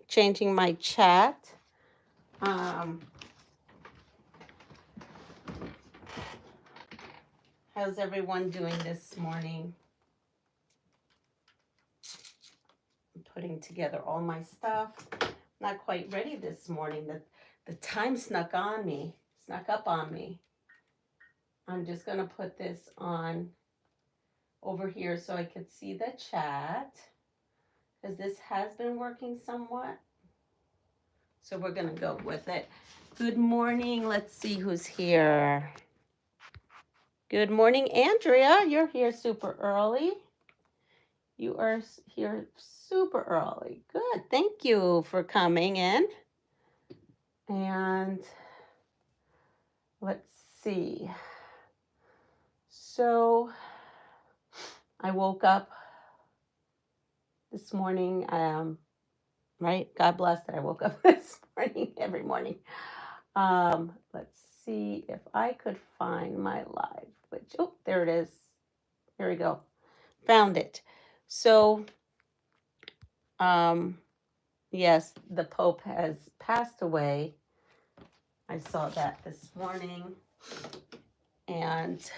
changing my chat. How's everyone doing this morning? I'm putting together all my stuff. Not quite ready this morning. The time snuck up on me. I'm just gonna put this on over here so I could see the chat, because this has been working somewhat. So we're gonna go with it. Good morning. Let's see who's here. Good morning, Andrea. You're here super early. You are here super early. Good. Thank you for coming in. And let's see. So I woke up this morning, right? God bless that I woke up this morning, every morning. Let's see if I could find my live, which, oh, there it is. Here we go. Found it. So, yes, the Pope has passed away. I saw that this morning. And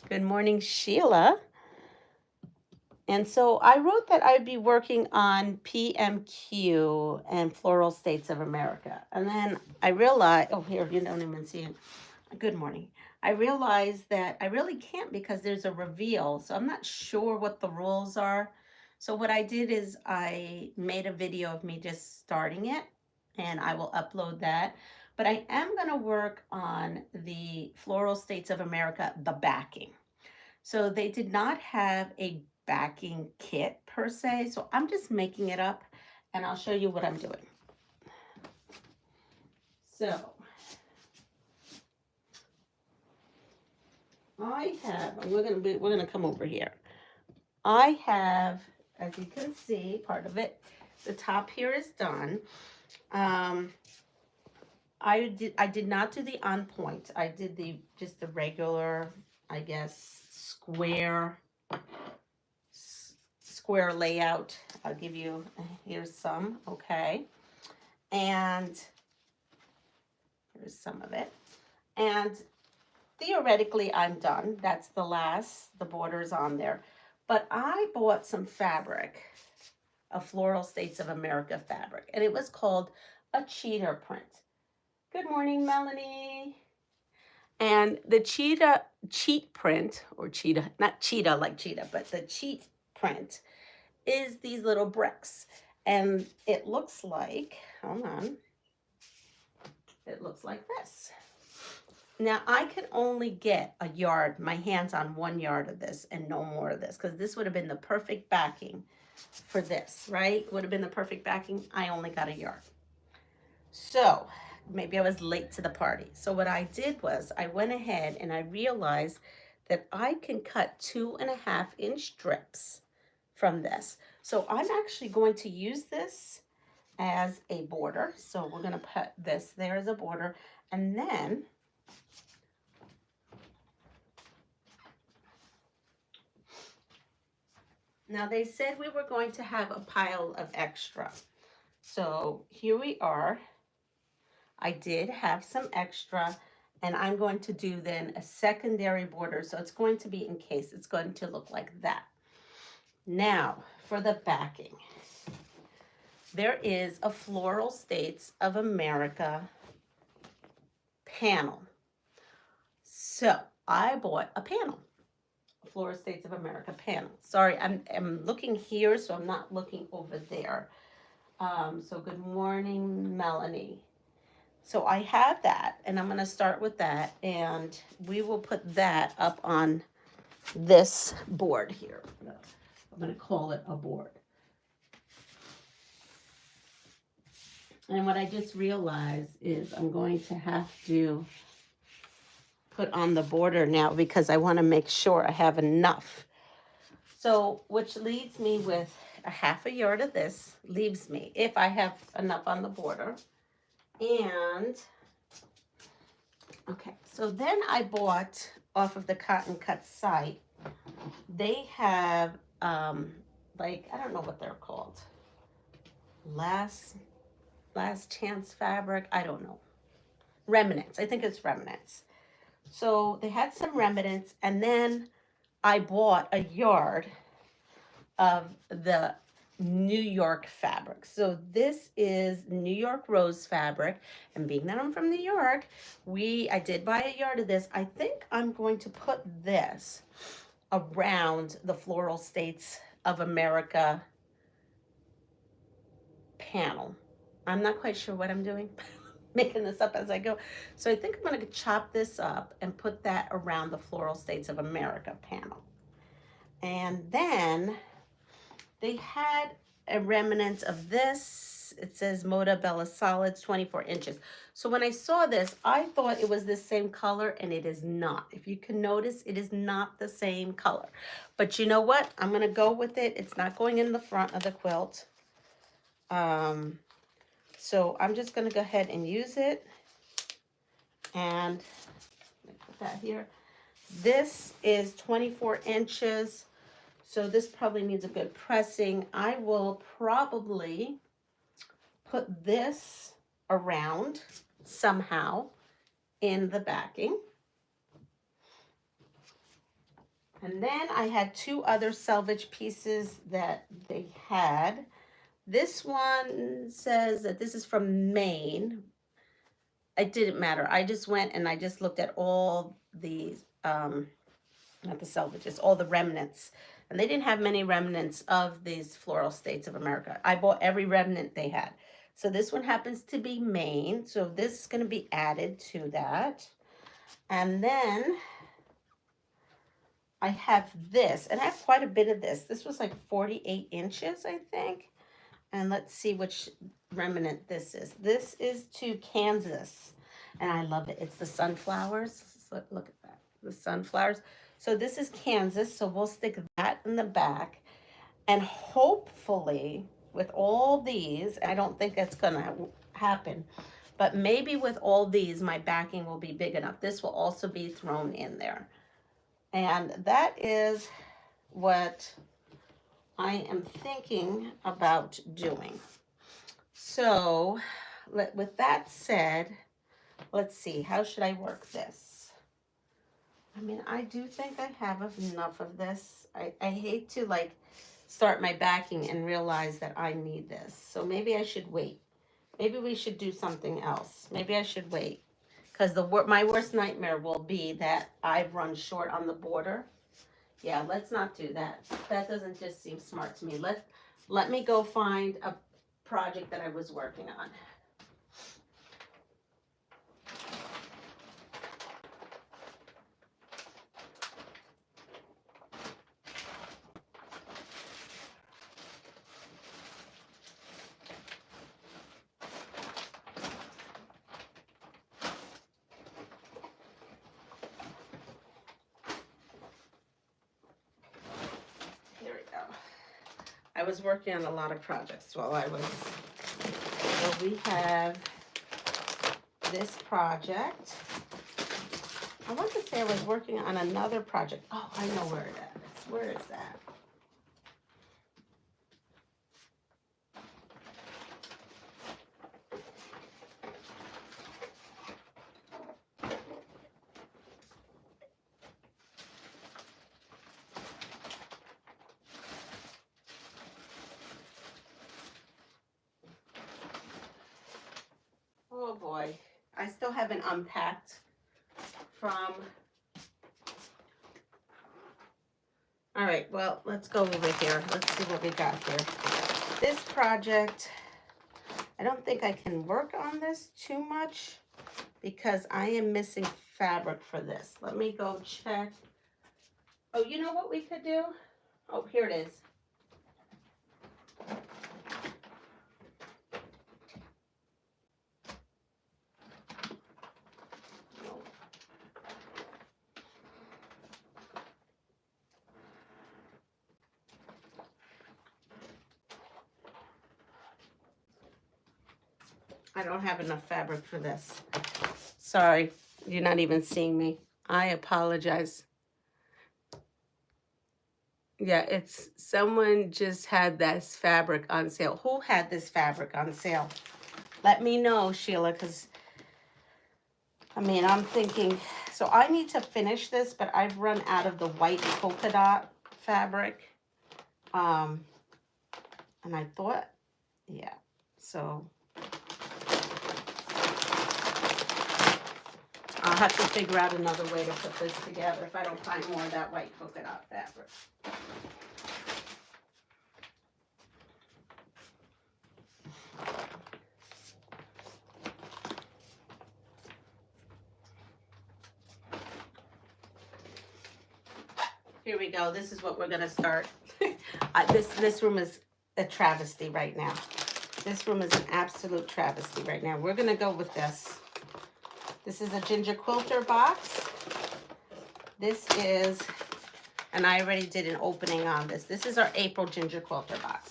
good morning, Sheila. And so I wrote that I'd be working on PMQ and Floral States of America. And then I realized, oh, here, you don't even see it. Good morning. I realized that I really can't because there's a reveal. So I'm not sure what the rules are. So what I did is I made a video of me just starting it, and I will upload that. But I am going to work on the Floral States of America, the backing. So they did not have a backing kit per se, so I'm just making it up, and I'll show you what I'm doing. So I have, we're gonna come over here. I have, as you can see, part of it, the top here is done. I did not do the on point. I did just the regular, I guess, square layout. I'll give you, here's some, okay. And here's some of it. And theoretically, I'm done. That's the border's on there. But I bought some fabric, a Floral States of America fabric, and it was called a cheetah print. Good morning, Melanie. And the cheat print, or cheetah, not cheetah like cheetah, but the cheat print is these little bricks. And it looks like, hold on, it looks like this. Now, I could only get a yard, my hands on 1 yard of this and no more of this, because this would have been the perfect backing for this, right? Would have been the perfect backing. I only got a yard. So maybe I was late to the party. So what I did was I went ahead and I realized that I can cut 2.5-inch strips from this. So I'm actually going to use this as a border. So we're going to put this there as a border. And then now they said we were going to have a pile of extra. So here we are. I did have some extra, and I'm going to do then a secondary border. So it's going to be in case. It's going to look like that. Now, for the backing, there is a Floral States of America panel. So I bought a panel, a Floral States of America panel. Sorry, I'm looking here, so I'm not looking over there. So good morning, Melanie. So I have that, and I'm going to start with that, and we will put that up on this board here. I'm going to call it a board. And what I just realized is I'm going to have to put on the border now because I want to make sure I have enough. So, which leaves me with a 1/2 yard of this, leaves me, if I have enough on the border. And, okay, so then I bought off of the Cotton Cut site, they have, like, I don't know what they're called. last chance fabric. I don't know. Remnants. I think it's remnants. So they had some remnants, and then I bought a yard of the New York fabric. So this is New York rose fabric, and being that I'm from New York, I did buy a yard of this. I think I'm going to put this around the Floral States of America panel. I'm not quite sure what I'm doing. Making this up as I go. So I think I'm going to chop this up and put that around the Floral States of America panel. And then they had a remnant of this. It says Moda Bella Solids, 24 inches. So when I saw this, I thought it was the same color, and it is not. If you can notice, it is not the same color. But you know what? I'm going to go with it. It's not going in the front of the quilt. So I'm just going to go ahead and use it. And let me put that here. This is 24 inches. So this probably needs a good pressing. I will probably put this around somehow in the backing. And then I had two other selvage pieces that they had. This one says that this is from Maine. It didn't matter. I just went and I just looked at all these, not the selvages, all the remnants. And they didn't have many remnants of these Floral States of America. I bought every remnant they had. So this one happens to be Maine. So this is going to be added to that. And then I have this. And I have quite a bit of this. This was like 48 inches, I think. And let's see which remnant this is. This is to Kansas. And I love it. It's the sunflowers. Look at that. The sunflowers. So this is Kansas, so we'll stick that in the back. And hopefully, with all these, I don't think that's going to happen, but maybe with all these, my backing will be big enough. This will also be thrown in there. And that is what I am thinking about doing. So, with that said, let's see, how should I work this? I mean, I do think I have enough of this. I hate to like start my backing and realize that I need this. So maybe I should wait. Maybe we should do something else. Maybe I should wait. Because my worst nightmare will be that I've run short on the border. Yeah, let's not do that. That doesn't just seem smart to me. Let me go find a project that I was working on. I was working on a lot of projects while I was, so we have this project. I want to say I was working on another project. Oh, I know where that is. Where is that? Oh boy, I still haven't unpacked from. All right, well, let's go over here. Let's see what we got here. This project, I don't think I can work on this too much because I am missing fabric for this. Let me go check. Oh, you know what we could do? Oh, here it is. I don't have enough fabric for this. Sorry, you're not even seeing me. I apologize. Yeah, it's someone just had this fabric on sale. Who had this fabric on sale? Let me know, Sheila, because I mean, I'm thinking, so I need to finish this, but I've run out of the white polka dot fabric. And I thought, yeah, so I'll have to figure out another way to put this together if I don't find more of that white polka dot fabric. Here we go. This is what we're gonna start. This room is a travesty right now. This room is an absolute travesty right now. We're gonna go with this. This is a ginger quilter box. This is, and I already did an opening on this. This is our April ginger quilter box.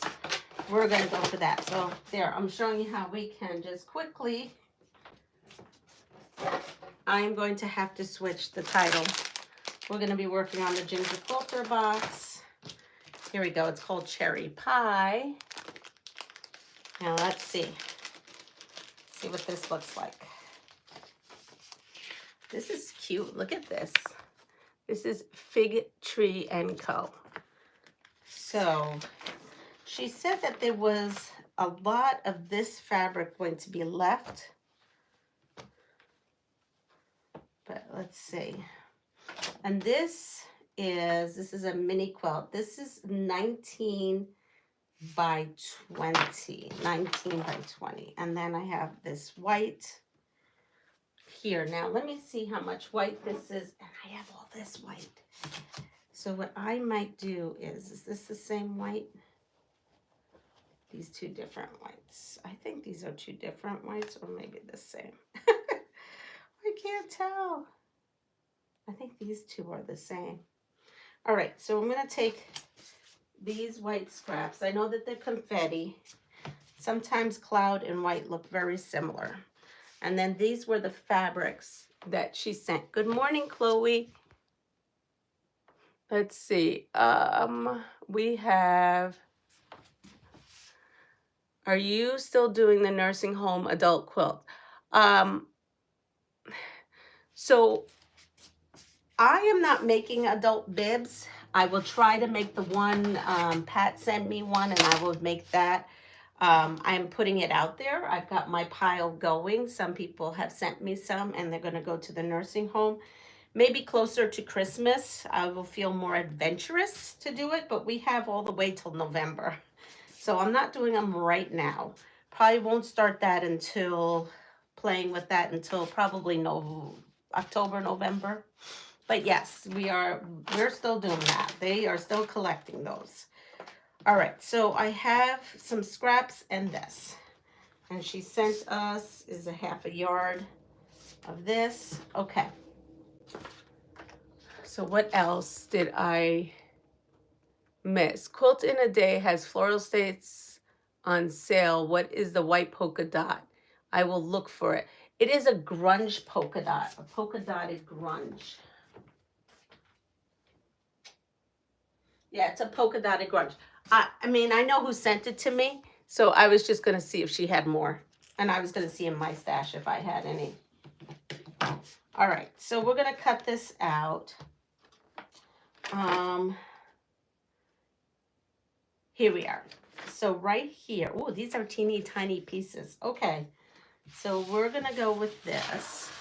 We're gonna go for that. So there, I'm showing you how we can just quickly. I'm going to have to switch the title. We're gonna be working on the ginger quilter box. Here we go, it's called Cherry Pie. Now let's see what this looks like. This is cute, look at this. This is Fig Tree & Co. So, she said that there was a lot of this fabric going to be left. But let's see. And this is a mini quilt. This is 19 by 20. 19 by 20. And then I have this white here. Now, let me see how much white this is. And I have all this white. So what I might do is this the same white? These two different whites. I think these are two different whites or maybe the same. I can't tell. I think these two are the same. All right, so I'm going to take these white scraps. I know that they're confetti. Sometimes cloud and white look very similar. And then these were the fabrics that she sent. Good morning, Chloe. Let's see. We have, are you still doing the nursing home adult quilt? So I am not making adult bibs. I will try to make the one, Pat sent me one, and I will make that. I'm putting it out there. I've got my pile going. Some people have sent me some, and they're going to go to the nursing home. Maybe closer to Christmas, I will feel more adventurous to do it, but we have all the way till November. So I'm not doing them right now. Probably won't start that until, playing with that until probably October, November. But yes, we're still doing that. They are still collecting those. All right, so I have some scraps and this. And she sent us is a half a yard of this. Okay. So what else did I miss? Quilt in a Day has floral states on sale. What is the white polka dot? I will look for it. It is a grunge polka dot, a polka dotted grunge. Yeah, it's a polka dotted grunge. I mean, I know who sent it to me, so I was just going to see if she had more. And I was going to see in my stash if I had any. All right, so we're going to cut this out. Here we are. So right here, oh, these are teeny tiny pieces. Okay, so we're going to go with this.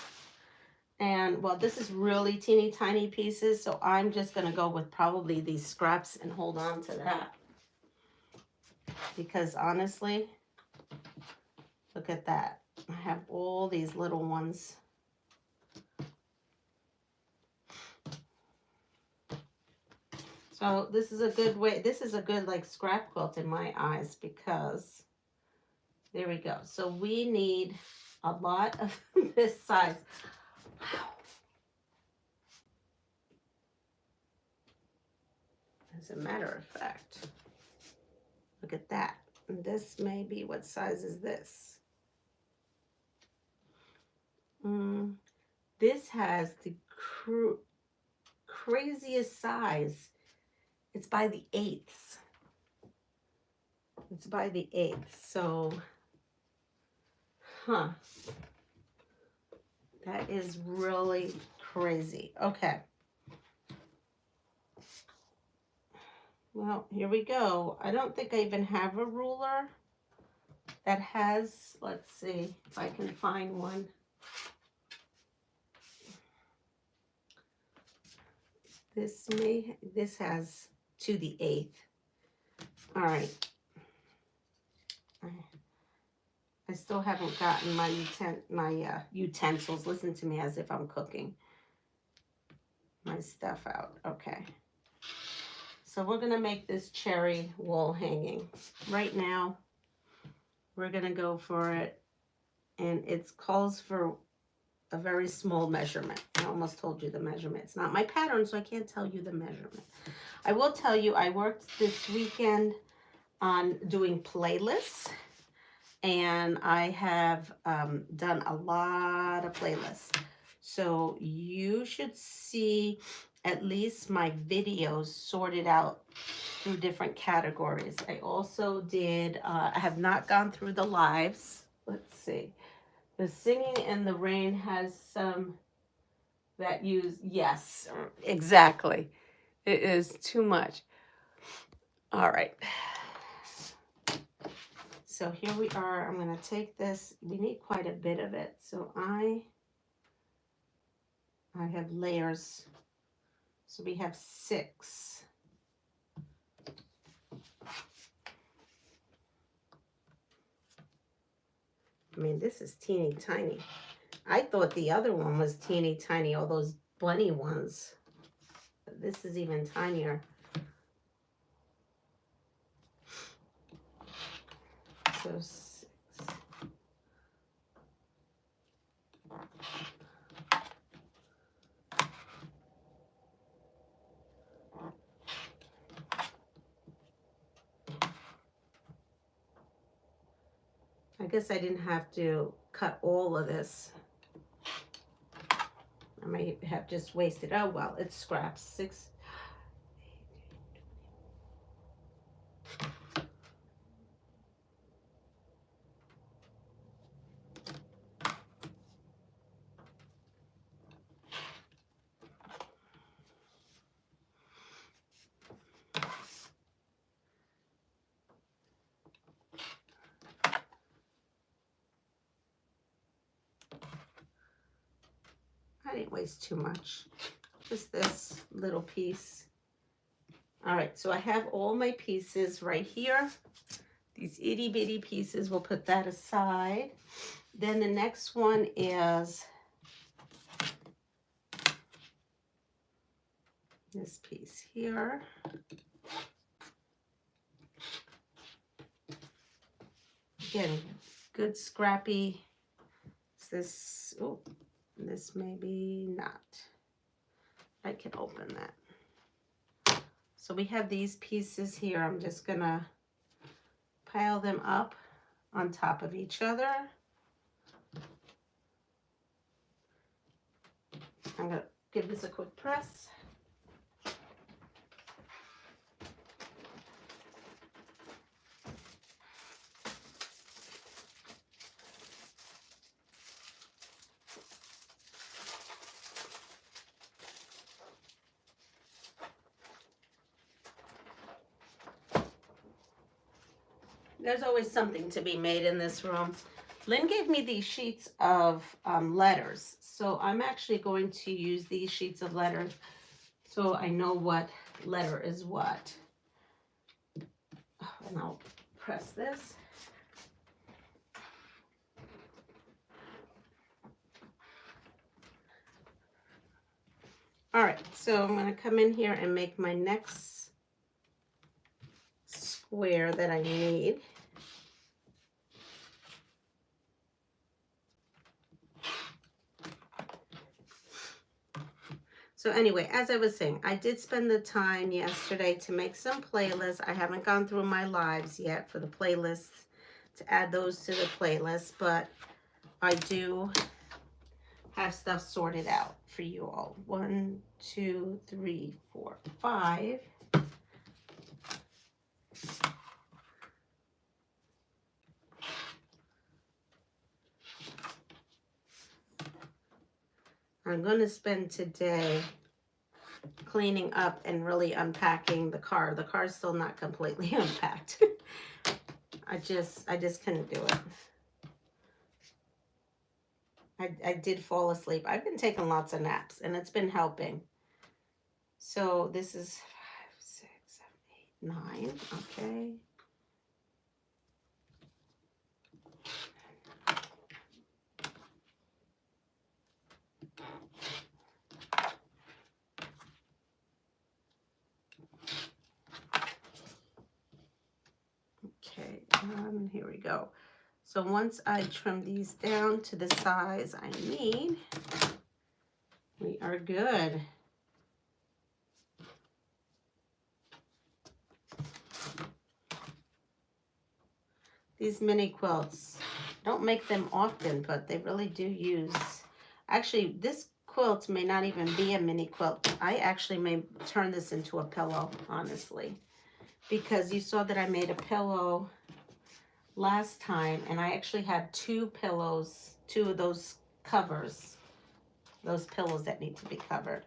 And, well, this is really teeny tiny pieces, so I'm just going to go with probably these scraps and hold on to that. Because, honestly, look at that. I have all these little ones. So, this is a good way. This is a good, like, scrap quilt in my eyes because, there we go. So, we need a lot of this size. Wow. As a matter of fact, look at that. And this may be, what size is this? This has the craziest size. It's by the 1/8. It's by the 1/8. So Huh. That is really crazy. Okay. Well, here we go. I don't think I even have a ruler that has, let's see if I can find one. This has to the 8th. All right. I still haven't gotten my utensils. Listen to me as if I'm cooking. My stuff out. Okay. So we're going to make this cherry wall hanging. Right now, we're going to go for it. And it calls for a very small measurement. I almost told you the measurement. It's not my pattern, so I can't tell you the measurement. I will tell you, I worked this weekend on doing playlists. And I have done a lot of playlists. So you should see at least my videos sorted out through different categories. I also did, I have not gone through the lives. Let's see. The Singing in the Rain has some that use, yes, exactly. It is too much. All right. So here we are. I'm going to take this. We need quite a bit of it. So I have layers. So we have 6. I mean, this is teeny tiny. I thought the other one was teeny tiny, all those bunny ones. But this is even tinier. So 6. I guess I didn't have to cut all of this. I might have just wasted. Oh, well, it's scraps. 6. I didn't waste too much. Just this little piece. All right, so I have all my pieces right here. These itty bitty pieces, we'll put that aside. Then the next one is this piece here. Again, good scrappy. Is this, oh, this maybe not. I can open that. So we have these pieces here. I'm just gonna pile them up on top of each other. I'm gonna give this a quick press. There's always something to be made in this room. Lynn gave me these sheets of letters. So I'm actually going to use these sheets of letters so I know what letter is what. And I'll press this. All right, so I'm going to come in here and make my next square that I need. So anyway, as I was saying, I did spend the time yesterday to make some playlists. I haven't gone through my lives yet for the playlists to add those to the playlist, but I do have stuff sorted out for you all. 1, 2, 3, 4, 5. I'm going to spend today cleaning up and really unpacking the car. The car's still not completely unpacked. I just couldn't do it. I did fall asleep. I've been taking lots of naps and it's been helping. So this is 5, 6, 7, 8, 9. Okay. Okay, here we go. So once I trim these down to the size I need, we are good. These mini quilts, don't make them often, but they really do use, actually this quilt may not even be a mini quilt. I actually may turn this into a pillow, honestly, because you saw that I made a pillow last time and I actually had 2 pillows, 2 of those covers, those pillows that need to be covered.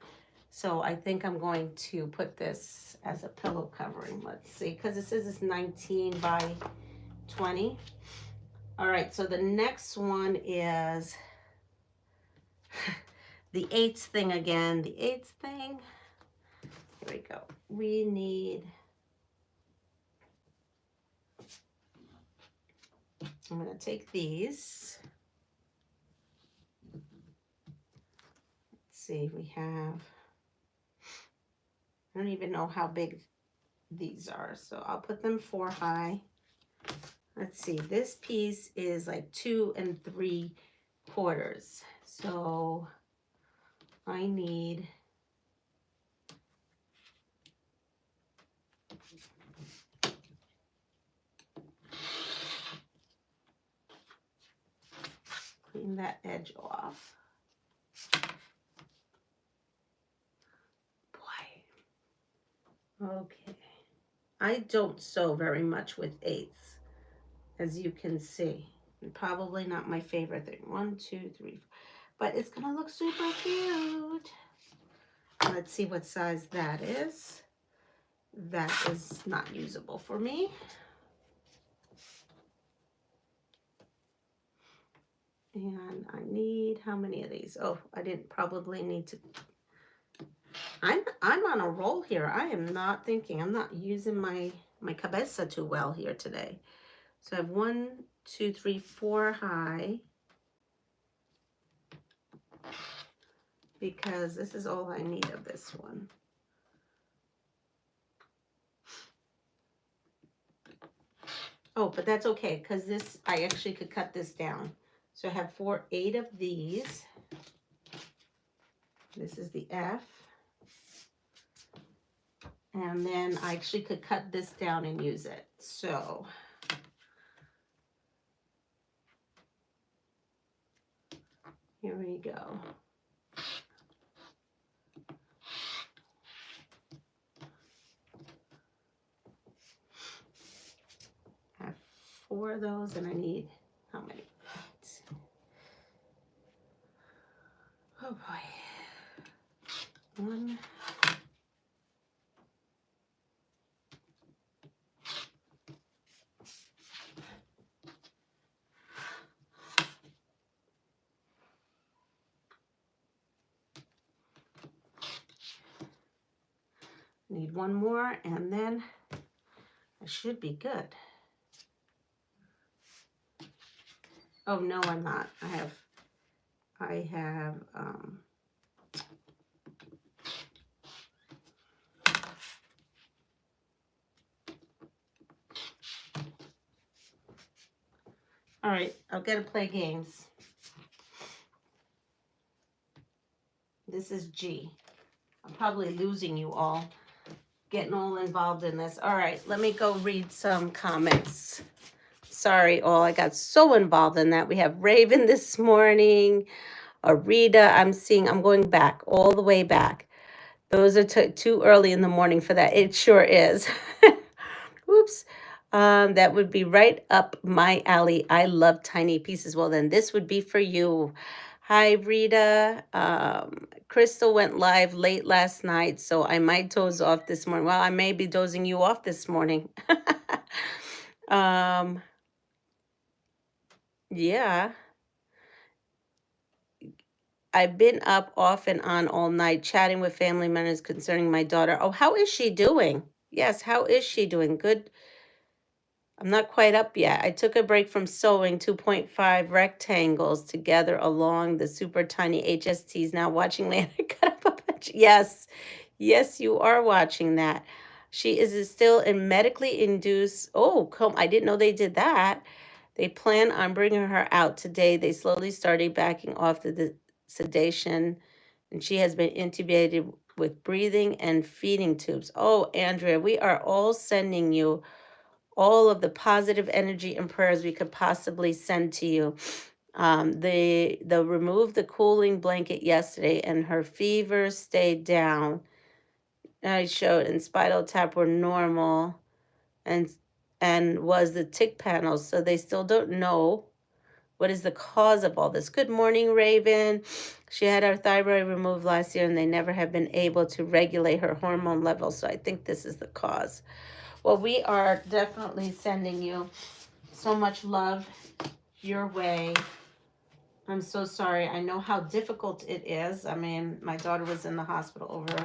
So I think I'm going to put this as a pillow covering. Let's see, because it says it's 19 by 20. All right, so the next one is the 8th thing again. The 8th thing, here we go. We need, I'm gonna take these. Let's see, we have, I don't even know how big these are, so I'll put them 4 high. Let's see, this piece is like 2 3/4. So I need clean that edge off. Boy. Okay. I don't sew very much with 8ths, as you can see. Probably not my favorite thing. 1, 2, 3, but it's gonna look super cute. Let's see what size that is. That is not usable for me. And I need, how many of these? Oh, I didn't probably need to. I'm on a roll here. I am not thinking. I'm not using my cabeza too well here today. So I have 1, 2, 3, 4 high. Because this is all I need of this one. Oh, but that's okay, because this, I actually could cut this down. So I have 8 of these. This is the F. And then I actually could cut this down and use it. So here we go. I have 4 of those and I need, how many? Oh boy. 1. Need 1 more and then I should be good. Oh no, I'm not. I have all right, I'll get to play games. This is G. I'm probably losing you all, getting all involved in this. All right, let me go read some comments. Sorry, all. I got so involved in that. We have Raven this morning. Arita, I'm going back, all the way back. Those are too early in the morning for that. It sure is. Oops. That would be right up my alley. I love tiny pieces. Well, then this would be for you. Hi, Rita. Crystal went live late last night, so I might doze off this morning. Well, I may be dozing you off this morning. um, yeah. I've been up off and on all night chatting with family members concerning my daughter. Oh, how is she doing? Yes, how is she doing? Good. I'm not quite up yet. I took a break from sewing 2.5 rectangles together along the super tiny HSTs. Now watching Lana cut up a bunch. Yes, yes, you are watching that. She is still in medically induced. Oh, come! I didn't know they did that. They plan on bringing her out today. They slowly started backing off the sedation, and she has been intubated with breathing and feeding tubes. Oh, Andrea, we are all sending you all of the positive energy and prayers we could possibly send to you. They removed the cooling blanket yesterday, and her fever stayed down. I showed and spinal tap were normal, and was the tick panels. So they still don't know what is the cause of all this. Good morning, Raven. She had her thyroid removed last year, and they never have been able to regulate her hormone levels. So I think this is the cause. Well, we are definitely sending you so much love your way. I'm so sorry. I know how difficult it is. I mean, my daughter was in the hospital over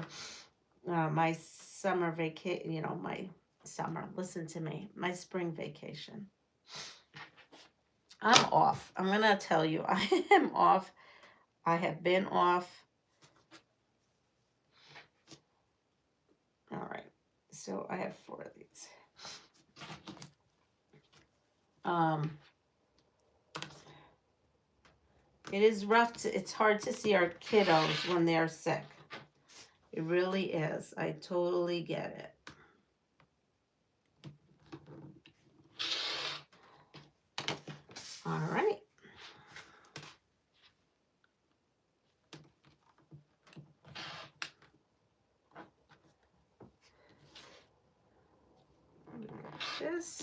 my summer vacation, my summer, listen to me, my spring vacation. I'm off. I'm going to tell you, I am off. I have been off. All right. So I have 4 of these. It is rough. It's hard to see our kiddos when they're sick. It really is. I totally get it. All right. This,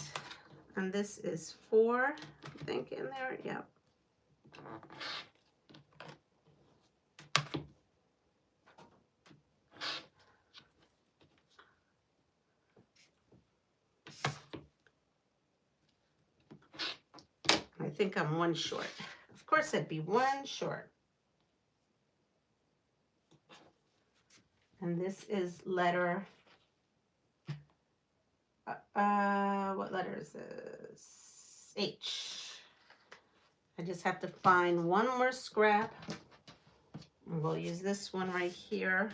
and this is 4, I think, in there. Yep. I think I'm 1 short. Of course, I'd be 1 short. And this is letter, what letter is this? H. I just have to find 1 more scrap. And we'll use this one right here.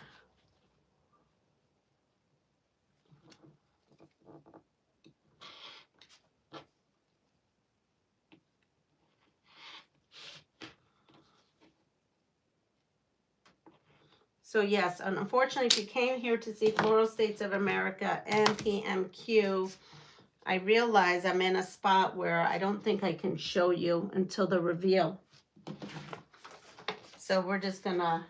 So yes, unfortunately, if you came here to see Floral States of America and PMQ, I realize I'm in a spot where I don't think I can show you until the reveal. So we're just gonna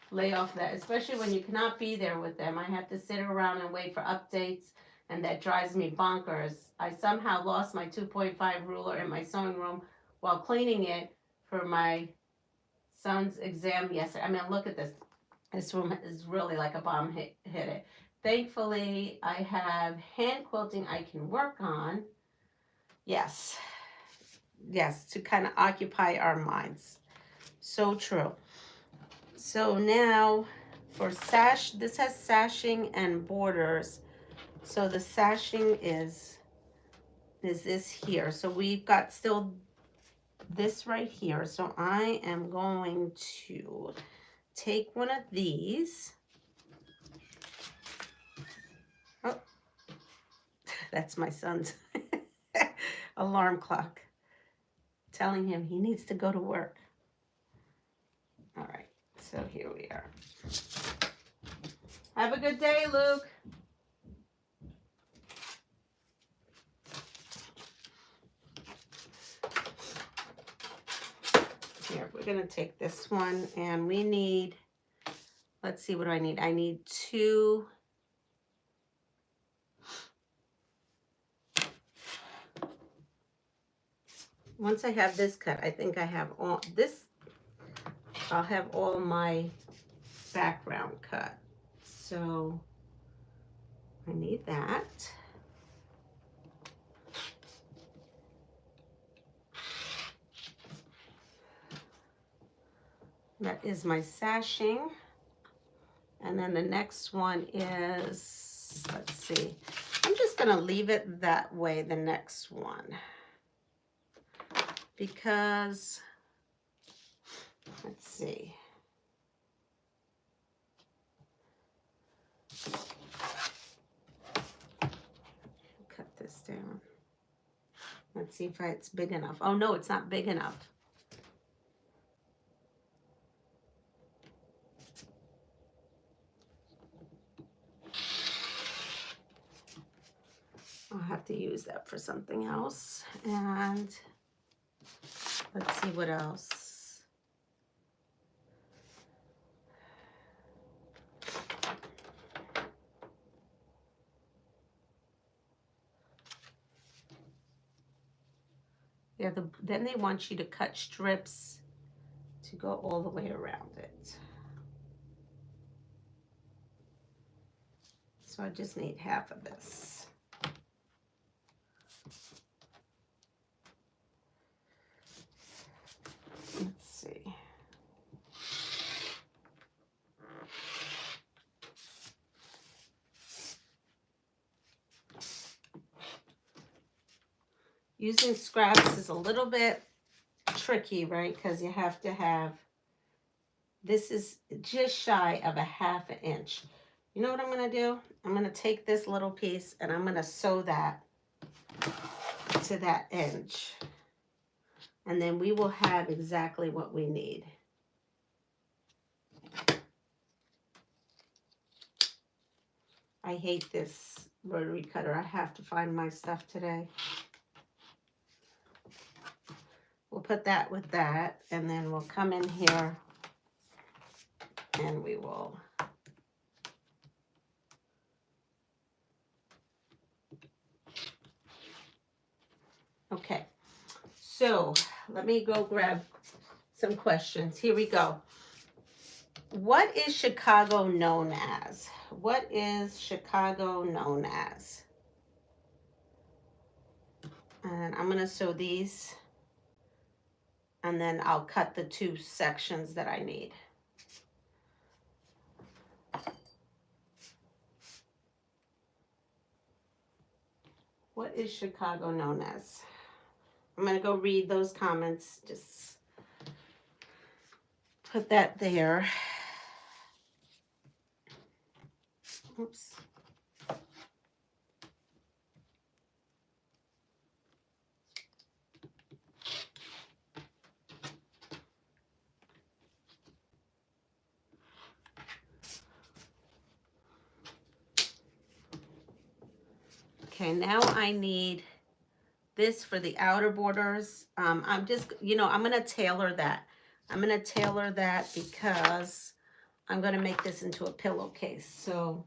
lay off that, especially when you cannot be there with them. I have to sit around and wait for updates, and that drives me bonkers. I somehow lost my 2.5 ruler in my sewing room while cleaning it for my son's exam yesterday. I mean, look at this. This room is really like a bomb hit it. Thankfully, I have hand quilting I can work on. Yes. Yes, to kind of occupy our minds. So true. So now for sash, this has sashing and borders. So the sashing is this here. So we've got still this right here. So I am going to take one of these. Oh, that's my son's alarm clock telling him he needs to go to work. All right, so here we are. Have a good day, Luke. Here, we're gonna take this one, and we need, let's see, what do I need? I need 2. Once I have this cut, I think I have all this. I'll have all my background cut. So I need that. That is my sashing. And then the next one is, let's see, I'm just gonna leave it that way, the next one. Because, let's see. Cut this down. Let's see if it's big enough. Oh no, it's not big enough. I'll have to use that for something else. And let's see what else. Yeah, then they want you to cut strips to go all the way around it. So I just need half of this. Let's see. Using scraps is a little bit tricky, right? Because you have to have, this is just shy of a ½ inch. You know what I'm going to do? I'm going to take this little piece and I'm going to sew that to that inch. And then we will have exactly what we need. I hate this rotary cutter. I have to find my stuff today. We'll put that with that, and then we'll come in here and we will okay. So let me go grab some questions. Here we go. What is Chicago known as? What is Chicago known as? And I'm going to sew these, and then I'll cut the 2 sections that I need. What is Chicago known as? I'm going to go read those comments. Just put that there. Oops. Okay, now I need this for the outer borders. I'm just, I'm going to tailor that. I'm going to tailor that because I'm going to make this into a pillowcase. So,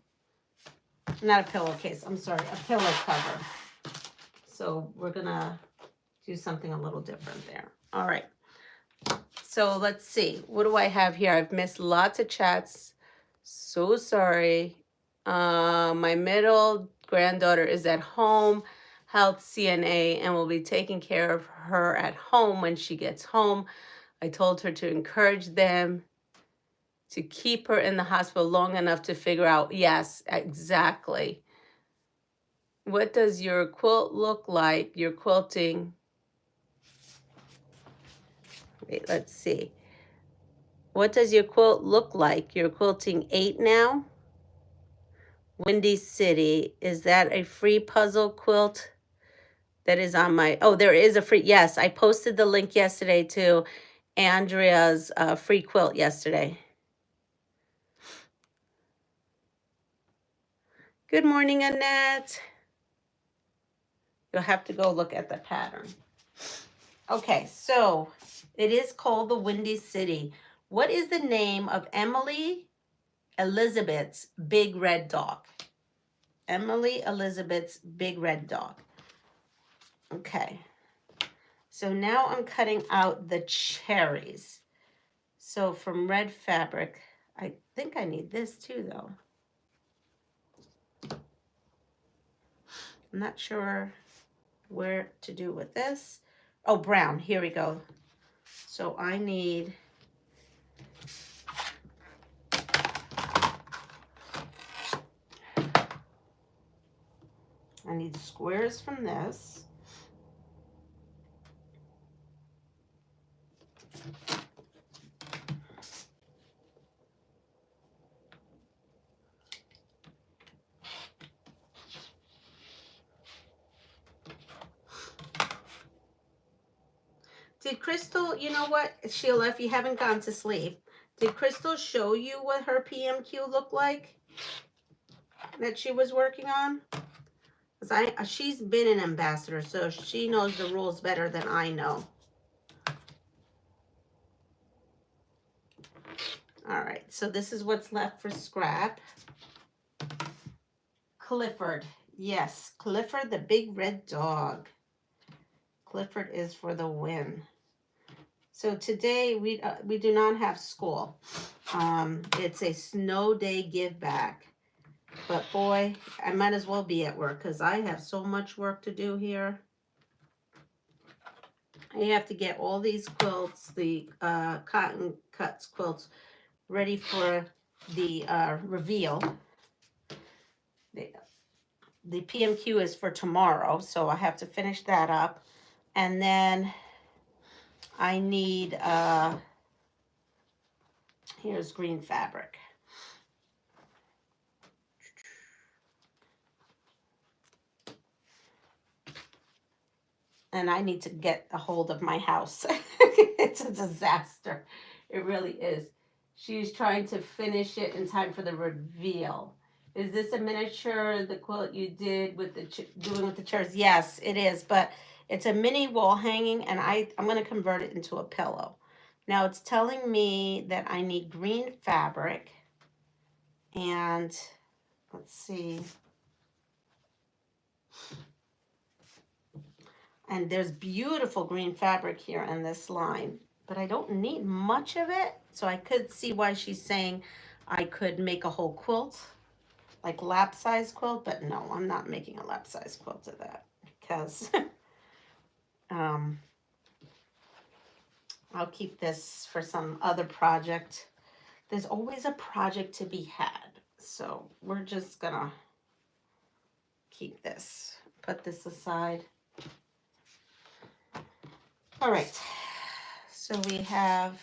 not a pillowcase, I'm sorry, a pillow cover. So we're going to do something a little different there. All right. So let's see. What do I have here? I've missed lots of chats. So sorry. My middle granddaughter is at home, health CNA, and will be taking care of her at home when she gets home. I told her to encourage them to keep her in the hospital long enough to figure out. Yes, exactly. What does your quilt look like? Your quilting. Wait, let's see. What does your quilt look like? You're quilting 8 now? Windy City. Is that a free puzzle quilt? That is on my, oh, there is a free, yes, I posted the link yesterday to Andrea's free quilt yesterday. Good morning, Annette. You'll have to go look at the pattern. Okay, so it is called the Windy City. What is the name of Emily Elizabeth's big red dog? Emily Elizabeth's big red dog. Okay. So now I'm cutting out the cherries. So from red fabric, I think I need this too though. I'm not sure where to do with this. Oh, brown, here we go. So I need squares from this. Did Crystal, you know what, Sheila, if you haven't gone to sleep, did Crystal show you what her PMQ looked like that she was working on? Because she's been an ambassador, so she knows the rules better than I know. All right, so this is what's left for scrap. Clifford, yes, Clifford the big red dog. Clifford is for the win. So today we do not have school. It's a snow day give back. But boy, I might as well be at work because I have so much work to do here. I have to get all these quilts, the cotton cuts quilts, ready for the reveal. The PMQ is for tomorrow, so I have to finish that up. And then I need, here's green fabric. And I need to get a hold of my house. It's a disaster. It really is. She's trying to finish it in time for the reveal. Is this a miniature, the quilt you did with the doing with the chairs? Yes, it is, but it's a mini wall hanging, and I'm going to convert it into a pillow. Now it's telling me that I need green fabric, and let's see. And there's beautiful green fabric here in this line, but I don't need much of it. So I could see why she's saying I could make a whole quilt, like lap size quilt, but no, I'm not making a lap size quilt of that because I'll keep this for some other project. There's always a project to be had. So we're just gonna keep this, put this aside. All right, so we have,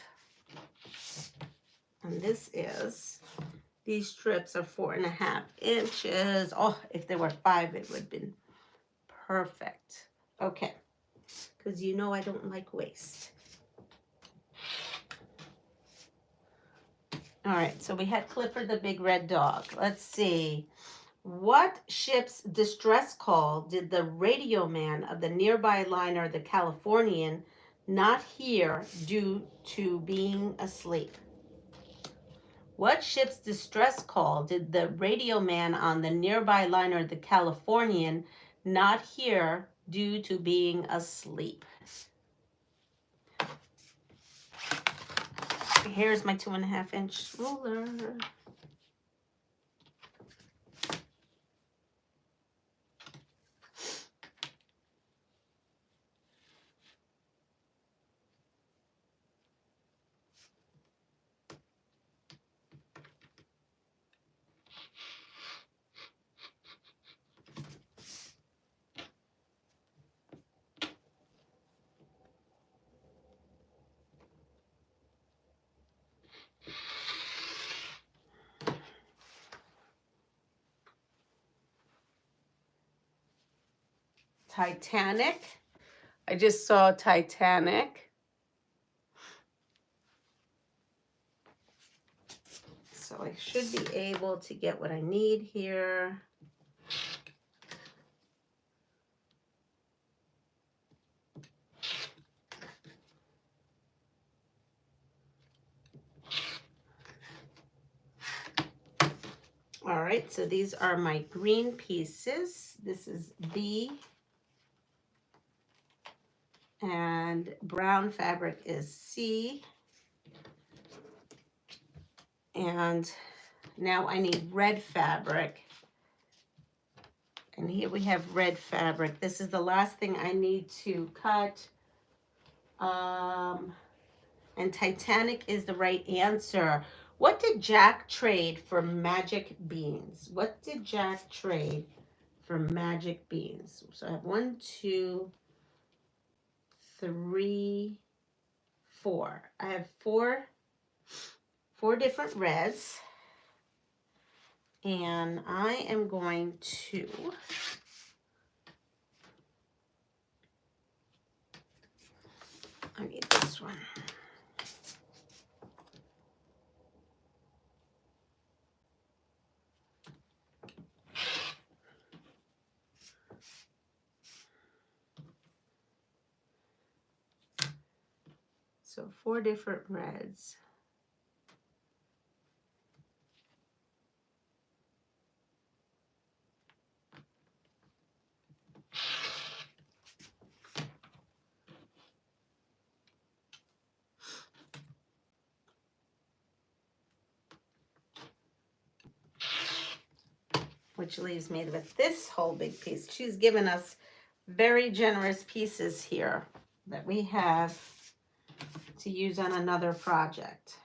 and this is, these strips are 4.5 inches. Oh, if they were 5, it would have been perfect. Okay, because you know I don't like waste. All right, so we had Clifford the big red dog. Let's see. What ship's distress call did the radio man of the nearby liner, the Californian, not hear due to being asleep? What ship's distress call did the radio man on the nearby liner, the Californian, not hear due to being asleep? Here's my 2.5 inch ruler. Titanic. I just saw Titanic. So I should be able to get what I need here. All right, so these are my green pieces. This is B. And brown fabric is C. And now I need red fabric. And here we have red fabric. This is the last thing I need to cut. And Titanic is the right answer. What did Jack trade for magic beans? What did Jack trade for magic beans? So I have 1, 2, 3, 4. I have four different reds. And I am going to I need this one. So 4 different reds. Which leaves me with this whole big piece. She's given us very generous pieces here that we have to use on another project.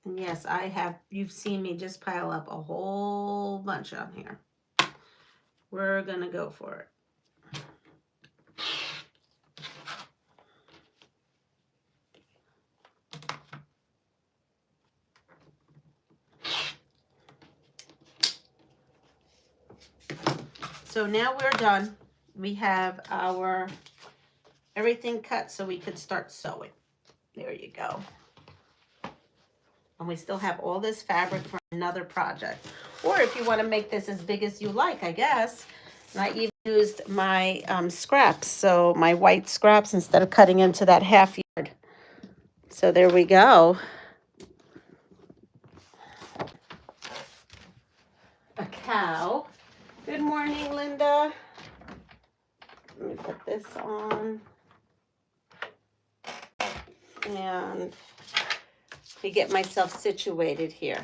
And yes, I have, you've seen me just pile up a whole bunch on here. We're gonna go for it. So now we're done. We have our everything cut so we could start sewing. There you go. And we still have all this fabric for another project. Or if you want to make this as big as you like, I guess. And I even used my scraps, so my white scraps instead of cutting into that half yard. So there we go. A cow. Good morning, Linda. Let me put this on. And to get myself situated here.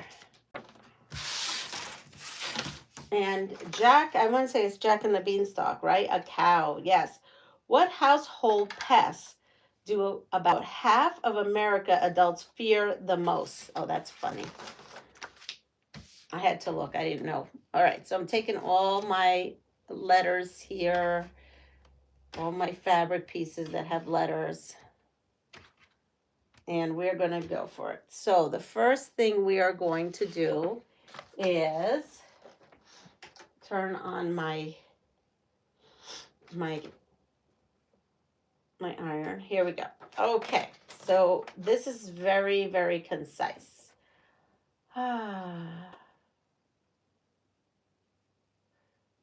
And Jack, I want to say it's Jack and the Beanstalk, right? A cow, yes. What household pests do about half of America adults fear the most? Oh, that's funny. I had to look. I didn't know. All right, so I'm taking all my letters here, all my fabric pieces that have letters, and we're going to go for it. So the first thing we are going to do is turn on my iron. Here we go. Okay, so this is very, very concise.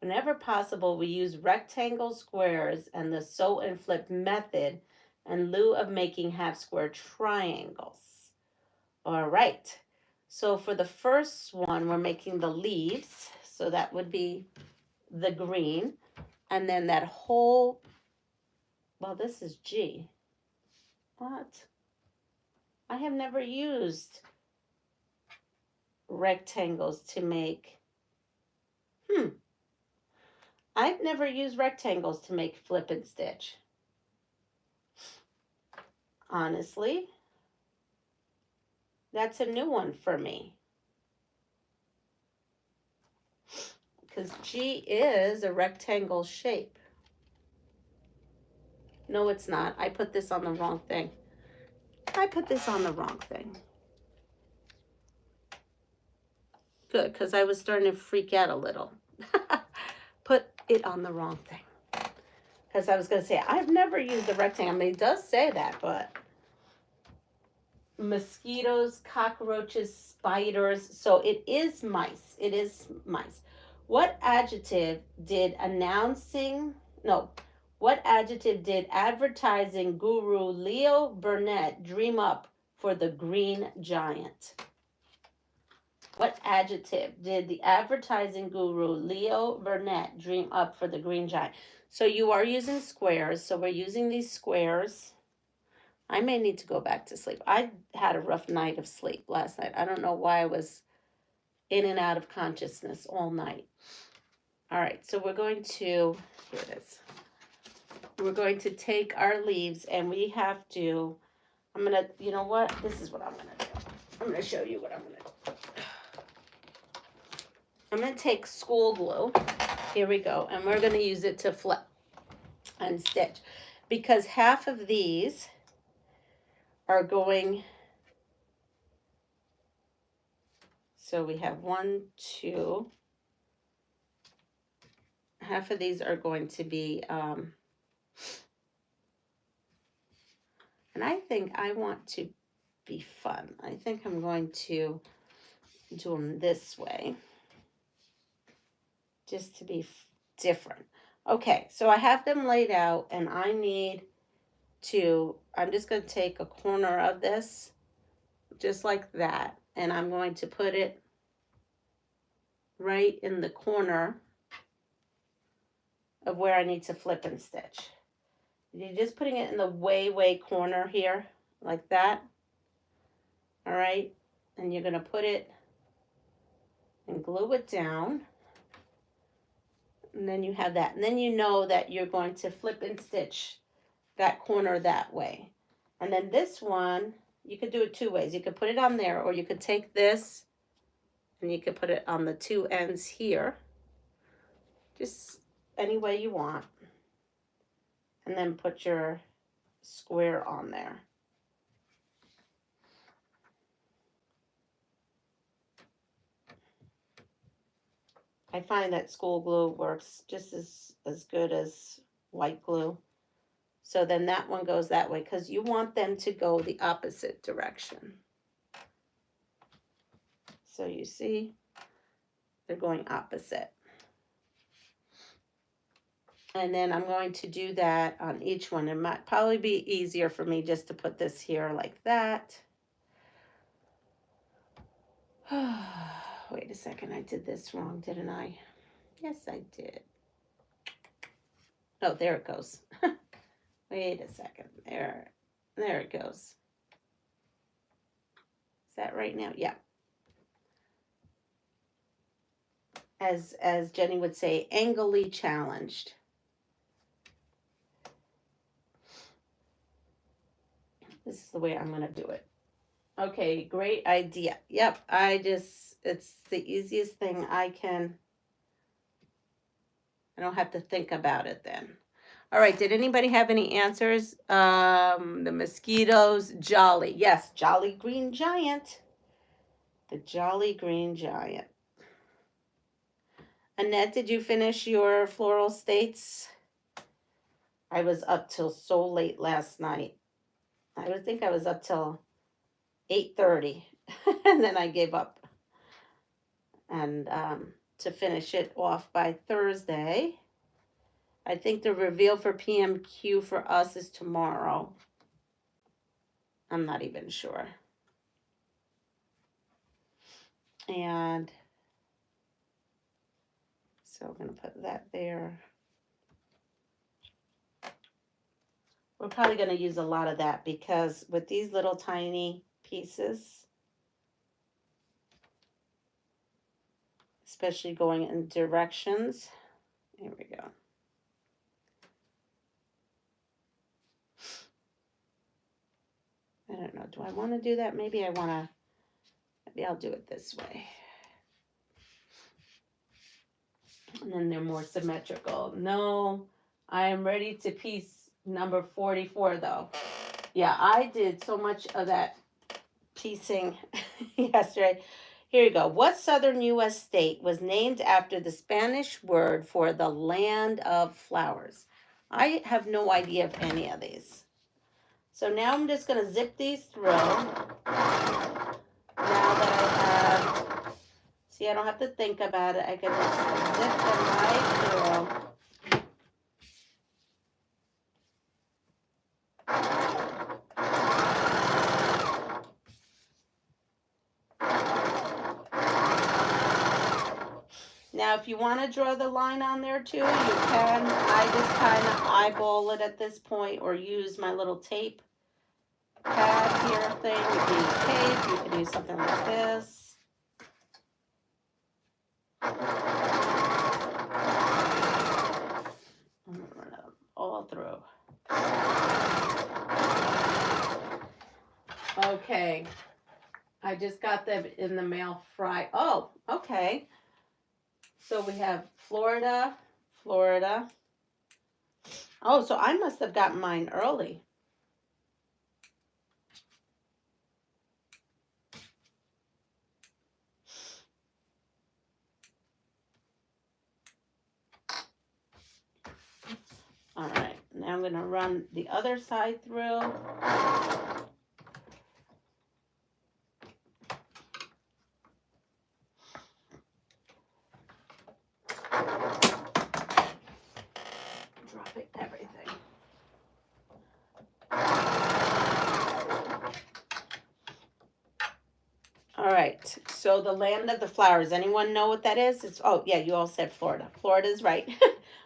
Whenever possible, we use rectangle squares and the sew and flip method in lieu of making half square triangles. All right. So for the first one, we're making the leaves. So that would be the green. And then that whole, well, this is G. What? I have never used rectangles to make, I've never used rectangles to make flip and stitch. Honestly, that's a new one for me. Because G is a rectangle shape. No, it's not. I put this on the wrong thing. Good, because I was starting to freak out a little. Put it on the wrong thing. Because I was going to say, I've never used a rectangle. I mean, it does say that, but mosquitoes, cockroaches, spiders. So it is mice. It is mice. What adjective did advertising guru Leo Burnett dream up for the Green Giant? What adjective did the advertising guru Leo Burnett dream up for the Green Giant? So you are using squares. So we're using these squares. I may need to go back to sleep. I had a rough night of sleep last night. I don't know why I was in and out of consciousness all night. All right, so we're going to, here it is. We're going to take our leaves and we have to, I'm going to, you know what? This is what I'm going to do. I'm going to show you what I'm going to do. I'm going to take school glue. Here we go. And we're going to use it to flip and stitch. Because half of these are going, so we have 1, 2, half of these are going to be, and I think I want to be fun. I think I'm going to do them this way, just to be different. Okay, so I have them laid out, and I need to, I'm just going to take a corner of this, just like that, and I'm going to put it right in the corner of where I need to flip and stitch. You're just putting it in the way corner here, like that. All right, and you're going to put it and glue it down. And then you have that. And then you know that you're going to flip and stitch that corner that way. And then this one, you could do it 2 ways. You could put it on there, or you could take this and you could put it on the 2 ends here. Just any way you want. And then put your square on there. I find that school glue works just as good as white glue. So then that one goes that way because you want them to go the opposite direction. So you see, they're going opposite. And then I'm going to do that on each one. It might probably be easier for me just to put this here like that. Wait a second, I did this wrong, didn't I? Yes, I did. Oh, there it goes. Wait a second. There it goes. Is that right now? Yeah. As Jenny would say, angrily challenged. This is the way I'm going to do it. Okay, great idea. Yep, it's the easiest thing I don't have to think about it then. All right, did anybody have any answers? The mosquitoes, Jolly. Yes, Jolly Green Giant. The Jolly Green Giant. Annette, did you finish your floral states? I was up till so late last night. I would think I was up till 8:30, and then I gave up. And to finish it off by Thursday. I think the reveal for PMQ for us is tomorrow. I'm not even sure. And so I'm going to put that there. We're probably going to use a lot of that because with these little tiny pieces, especially going in directions, here we go. I don't know. Do I want to do that? Maybe I'll do it this way. And then they're more symmetrical. No, I am ready to piece number 44 though. Yeah, I did so much of that piecing yesterday. Here you go. What southern U.S. state was named after the Spanish word for the land of flowers? I have no idea of any of these. So now I'm just going to zip these through. Now that I have, see, I don't have to think about it. I can just zip them right through. Now, if you want to draw the line on there too, you can. I just kind of eyeball it at this point or use my little tape pad here thing. You can use tape. You can use something like this. I'm gonna run it all through. Okay. I just got them in the mail Friday. Oh, okay. So we have Florida, Florida. Oh, so I must have gotten mine early. All right, now I'm gonna run the other side through. Dropping everything. All right, so the land of the flowers. Anyone know what that is? It's, oh yeah, you all said Florida. Florida's right.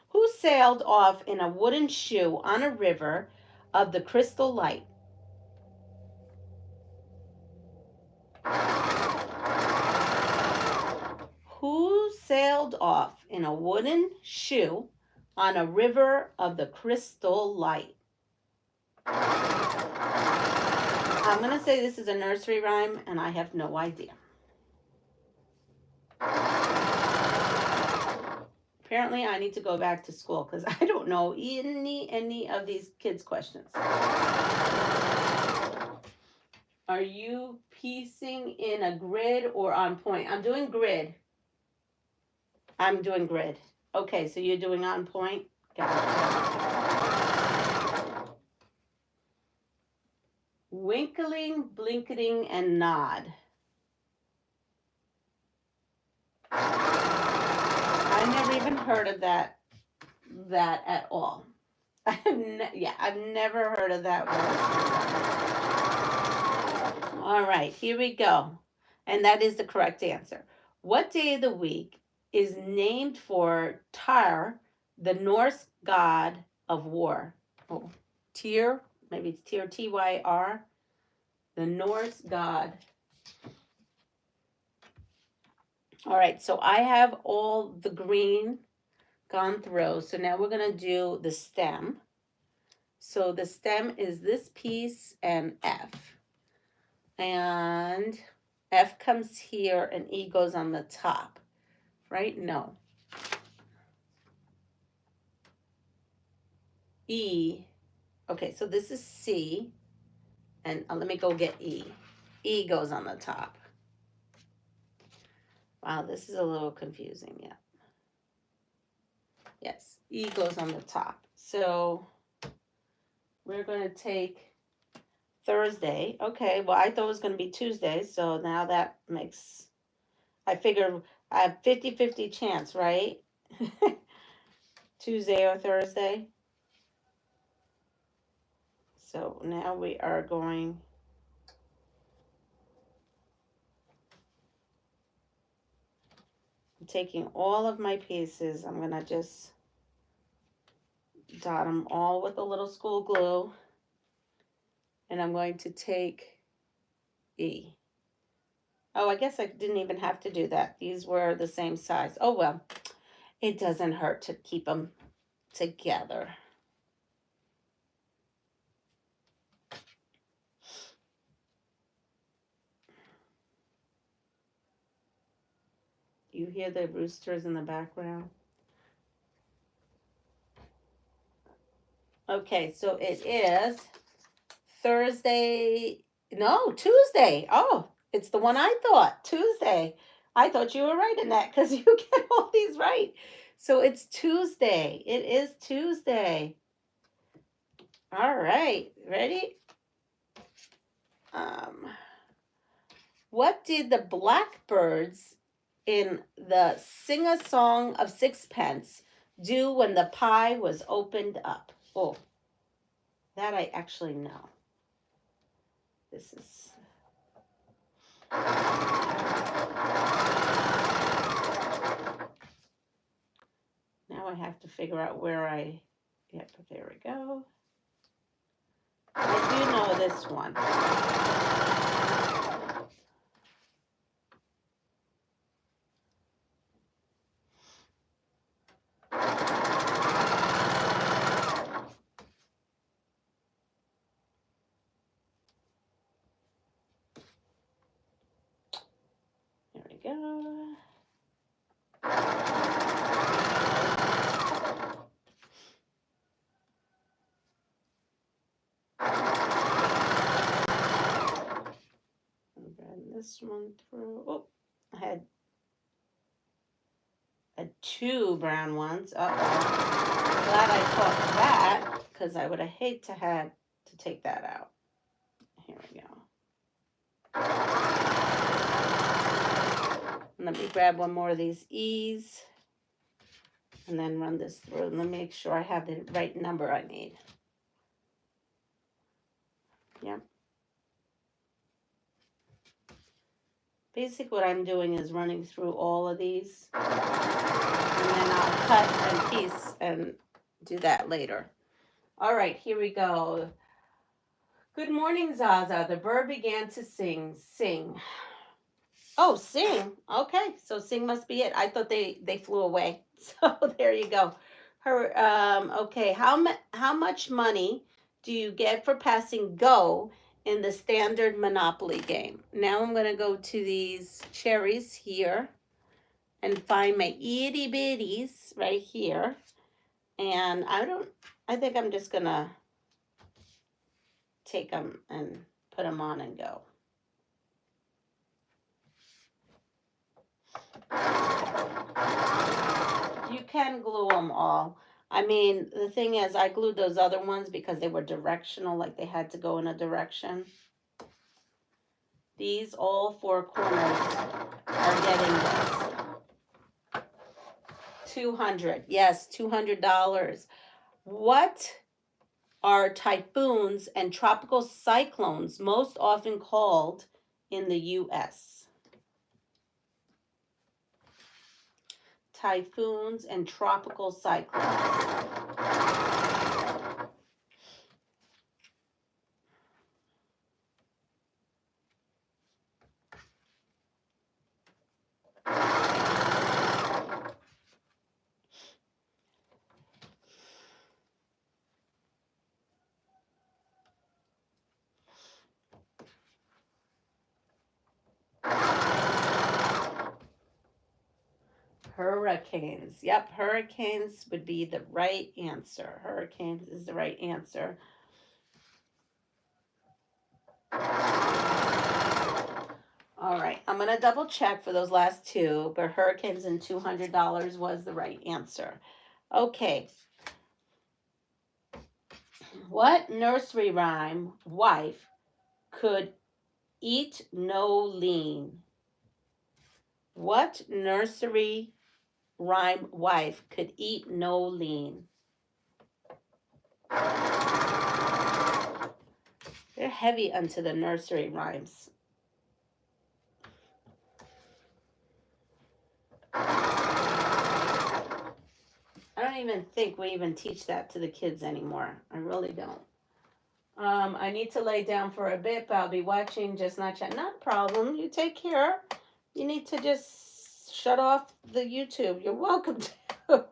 Who sailed off in a wooden shoe on a river of the crystal light? Who sailed off in a wooden shoe on a river of the crystal light? I'm going to say this is a nursery rhyme, and I have no idea. Apparently, I need to go back to school because I don't know any of these kids' questions. Are you piecing in a grid or on point? I'm doing grid. I'm doing grid. Okay, so you're doing on point? Got it. Winkling, blinking, and nod. I never even heard of that at all. I've never heard of that word. All right, here we go. And that is the correct answer. What day of the week is named for Tyr, the Norse god of war? Oh, Tyr, maybe it's Tyr, Tyr, the Norse god. All right, so I have all the green gone through. So now we're going to do the stem. So the stem is this piece and F. And F comes here and E goes on the top, right? No. E. Okay, so this is C. And let me go get E. E goes on the top. Wow, this is a little confusing, yeah. Yes, E goes on the top. So we're going to take Thursday. Okay, well, I thought it was going to be Tuesday, so now that makes, I figured I have 50-50 chance, right? Tuesday or Thursday. So now we are going, I'm taking all of my pieces. I'm going to just dot them all with a little school glue. And I'm going to take E. Oh, I guess I didn't even have to do that. These were the same size. Oh, well, it doesn't hurt to keep them together. You hear the roosters in the background? Okay, so it is Thursday. No, Tuesday. Oh, it's the one I thought. Tuesday. I thought you were right in that because you get all these right. So it's Tuesday. It is Tuesday. All right, ready? What did the blackbirds in the Sing a Song of Sixpence do when the pie was opened up? Oh, that I actually know. This is... Now I have to figure out where I... Yep, there we go. I do know this one. There we go. Run this one through. Oh, I had 2 brown ones. Uh-oh. Glad I caught that, because I would have hate to had to take that out. Here we go. And let me grab one more of these E's and then run this through and let me make sure I have the right number I need. Yep. Basically what I'm doing is running through all of these, and then I'll cut and piece and do that later. All right, here we go. Good morning, Zaza. The bird began to sing. Sing. Oh, sing. Okay, so sing must be it. I thought they flew away. So there you go. Her okay, how much money do you get for passing go in the standard Monopoly game? Now I'm going to go to these cherries here and find my itty bitties right here. And I think I'm just going to take them and put them on and go. You can glue them all. I mean, the thing is, I glued those other ones because they were directional, like they had to go in a direction. These all 4 corners are getting this. $200. Yes, $200. What are typhoons and tropical cyclones most often called in the U.S.? Typhoons and tropical cyclones. Hurricanes. Yep, hurricanes would be the right answer. Hurricanes is the right answer. All right, I'm going to double check for those last 2, but hurricanes and $200 was the right answer. Okay. What nursery rhyme wife could eat no lean? What nursery rhyme wife could eat no lean? They're heavy unto the nursery rhymes. I don't even think we even teach that to the kids anymore. I really don't. I need to lay down for a bit, but I'll be watching, just not chat. Not a problem. You take care. You need to just shut off the YouTube. You're welcome to.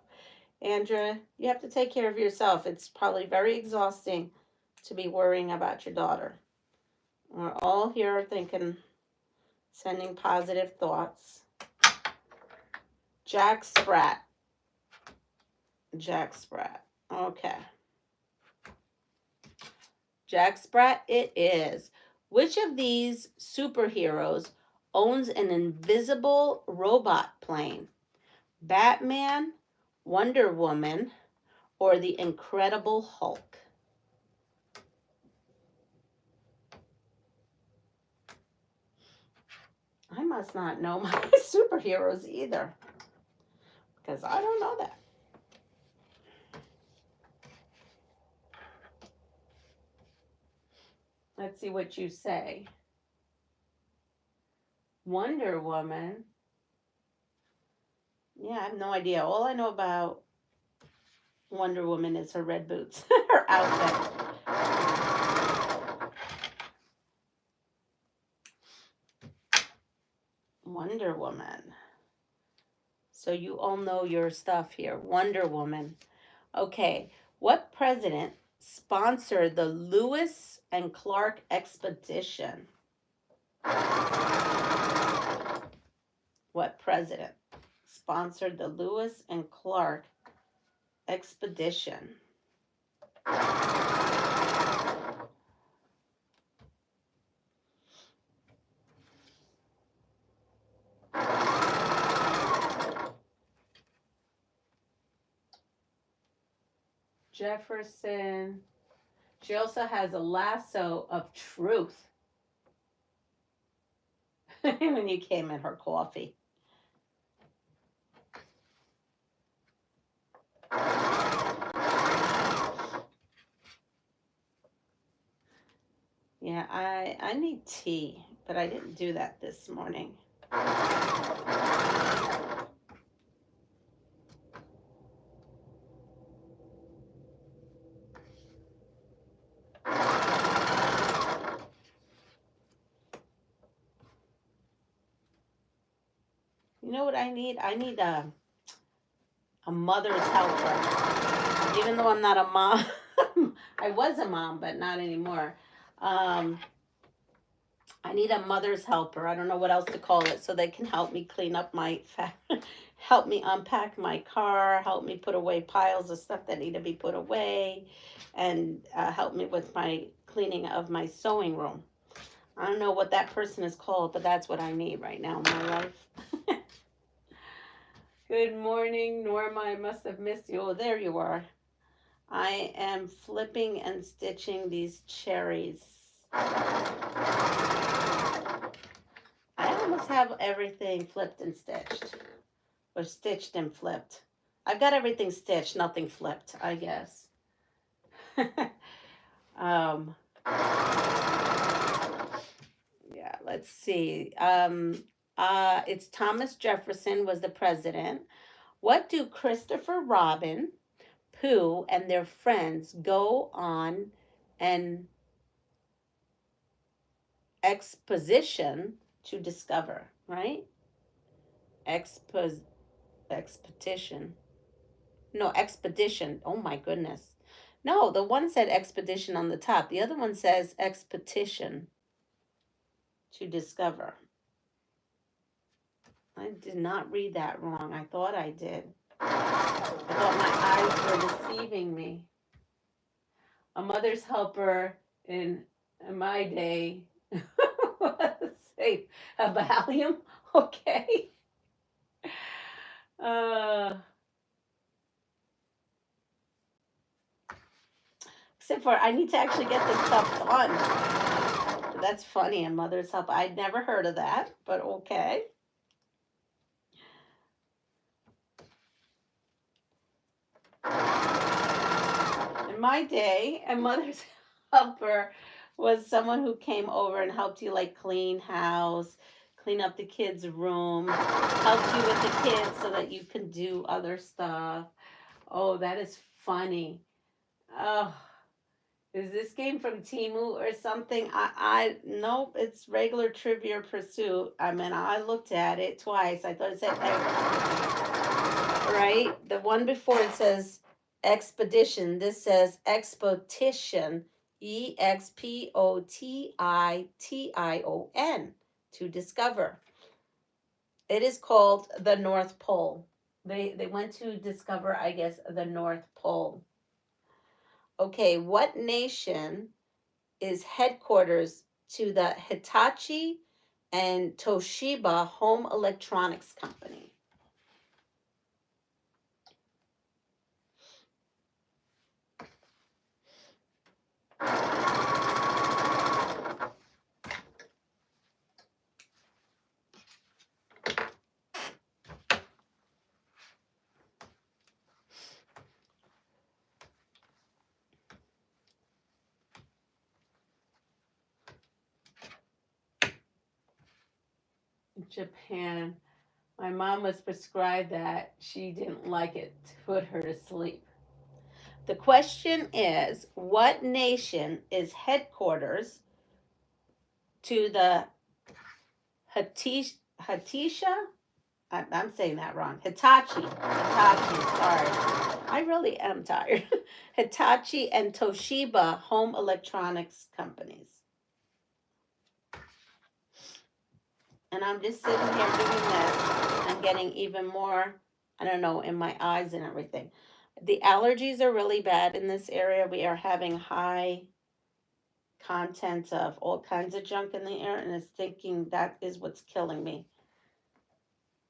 Andrea, you have to take care of yourself. It's probably very exhausting to be worrying about your daughter. We're all here thinking, sending positive thoughts. Jack Sprat. Jack Sprat. Okay. Jack Sprat it is. Which of these superheroes owns an invisible robot plane? Batman, Wonder Woman, or the Incredible Hulk? I must not know my superheroes either, because I don't know that. Let's see what you say. Wonder Woman. Yeah, I have no idea. All I know about Wonder Woman is her red boots, her outfit. Wonder Woman. So you all know your stuff here. Wonder Woman. Okay. What president sponsored the Lewis and Clark expedition? What president sponsored the Lewis and Clark expedition? Jefferson. She also has a lasso of truth. When you came in her coffee. Yeah, I need tea, but I didn't do that this morning. You know what I need? I need a mother's helper. Even though I'm not a mom, I was a mom, but not anymore. I need a mother's helper. I don't know what else to call it, so they can help me clean up my, help me unpack my car, help me put away piles of stuff that need to be put away, and help me with my cleaning of my sewing room. I don't know what that person is called, but that's what I need right now in my life. Good morning, Norma. I must have missed you. Oh, there you are. I am flipping and stitching these cherries. I almost have everything flipped and stitched. Or stitched and flipped. I've got everything stitched, nothing flipped, I guess. Yeah, let's see. It's Thomas Jefferson was the president. What do Christopher Robin, Pooh, and their friends go on an exposition to discover, right? Expedition. No, expedition. Oh my goodness. No, the one said expedition on the top. The other one says expedition to discover. I did not read that wrong. I thought I did. I thought my eyes were deceiving me. A mother's helper in my day. Say a Valium? Okay. Except for I need to actually get this stuff done. That's funny, a mother's help. I'd never heard of that, but okay. In my day, a mother's helper was someone who came over and helped you like clean house, clean up the kids' room, helped you with the kids so that you can do other stuff. Oh, that is funny. Oh, is this game from Temu or something? Nope, it's regular Trivia Pursuit. I mean, I looked at it twice. I thought it said right. The one before it says expedition. This says expedition. EXPOTITION, to discover. It is called the North Pole. They went to discover, I guess, the North Pole. Okay, what nation is headquarters to the Hitachi and Toshiba home electronics company? Japan. My mom was prescribed that. She didn't like it to put her to sleep. The question is, what nation is headquarters to the Hatisha. I'm saying that wrong. Hitachi. Hitachi, sorry. I really am tired. Hitachi and Toshiba home electronics companies. And I'm just sitting here doing this and getting even more, I don't know, in my eyes and everything. The allergies are really bad in this area. We are having high content of all kinds of junk in the air, and it's thinking that is what's killing me.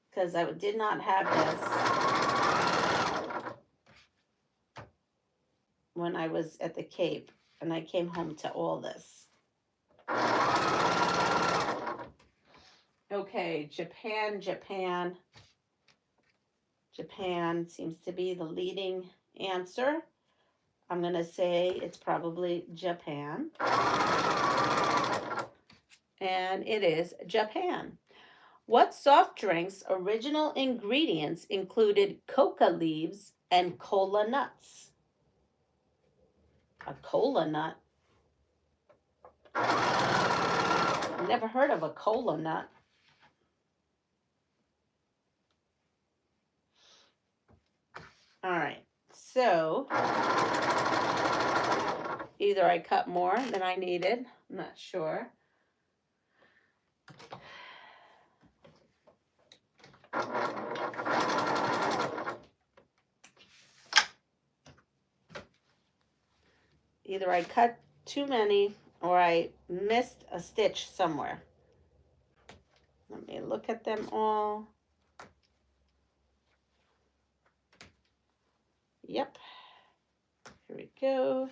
Because I did not have this when I was at the Cape, and I came home to all this. Okay, Japan seems to be the leading answer. I'm going to say it's probably Japan. And it is Japan. What soft drink's original ingredients included coca leaves and cola nuts? A cola nut? Never heard of a cola nut. All right, so either I cut more than I needed, I'm not sure. Either I cut too many or I missed a stitch somewhere. Let me look at them all. Yep. Here we go.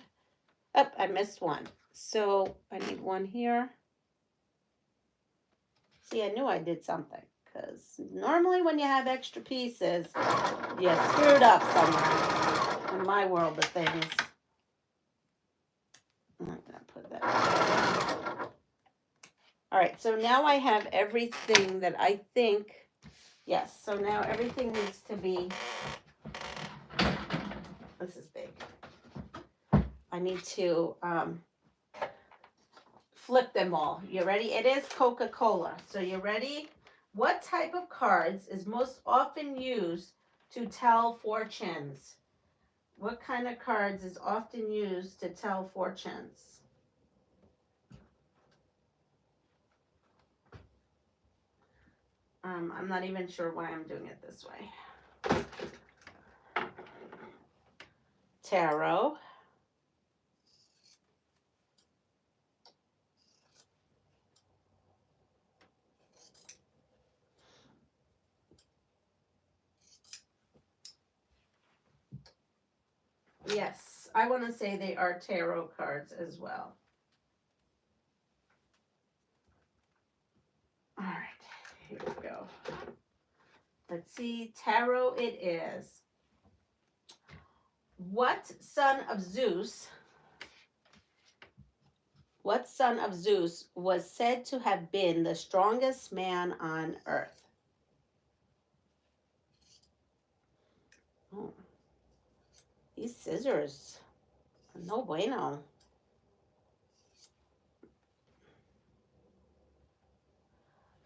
Oh, I missed one. So I need one here. See, I knew I did something. Because normally when you have extra pieces, you screwed up somewhere. In my world of things. I'm not going to put that there. All right, so now I have everything that I think, yes, so now everything needs to be, this is big. I need to flip them all. You ready? It is Coca-Cola. So you ready? What type of cards is most often used to tell fortunes? What kind of cards is often used to tell fortunes? I'm not even sure why I'm doing it this way. Tarot. Yes, I want to say they are tarot cards as well. All right, here we go. Let's see, tarot it is. What son of Zeus was said to have been the strongest man on earth? Oh, these scissors, no bueno.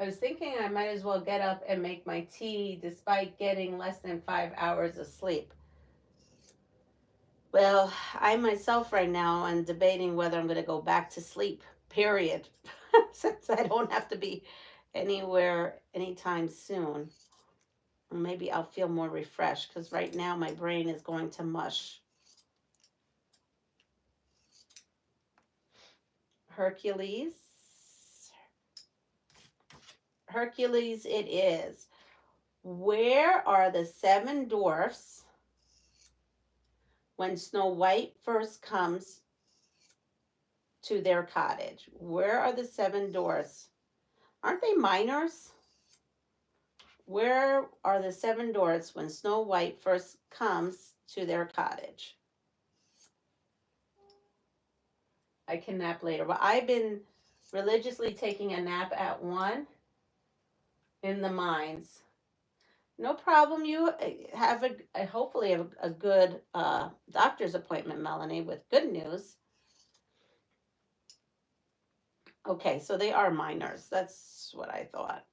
I was thinking I might as well get up and make my tea despite getting less than 5 hours of sleep. Well, I myself right now am debating whether I'm going to go back to sleep, period, since I don't have to be anywhere anytime soon. Maybe I'll feel more refreshed because right now my brain is going to mush. Hercules it is. Where are the 7 dwarfs when Snow White first comes to their cottage? Where are the 7 dwarfs? Aren't they minors? Where are the 7 dwarfs when Snow White first comes to their cottage? I can nap later, but I've been religiously taking a nap at 1 in the mines. No problem. You have hopefully have a good doctor's appointment, Melanie, with good news. Okay, so they are minors. That's what I thought.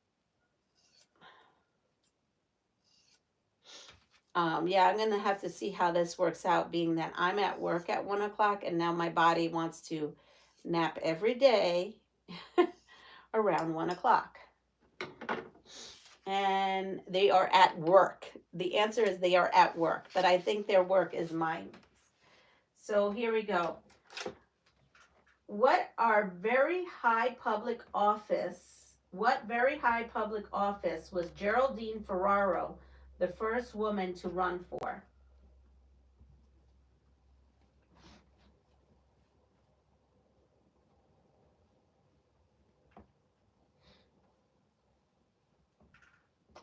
Yeah, I'm gonna have to see how this works out, being that I'm at work at 1 o'clock and now my body wants to nap every day around 1 o'clock. And they are at work. The answer is they are at work, but I think their work is mine. So here we go. What very high public office was Geraldine Ferraro the first woman to run for?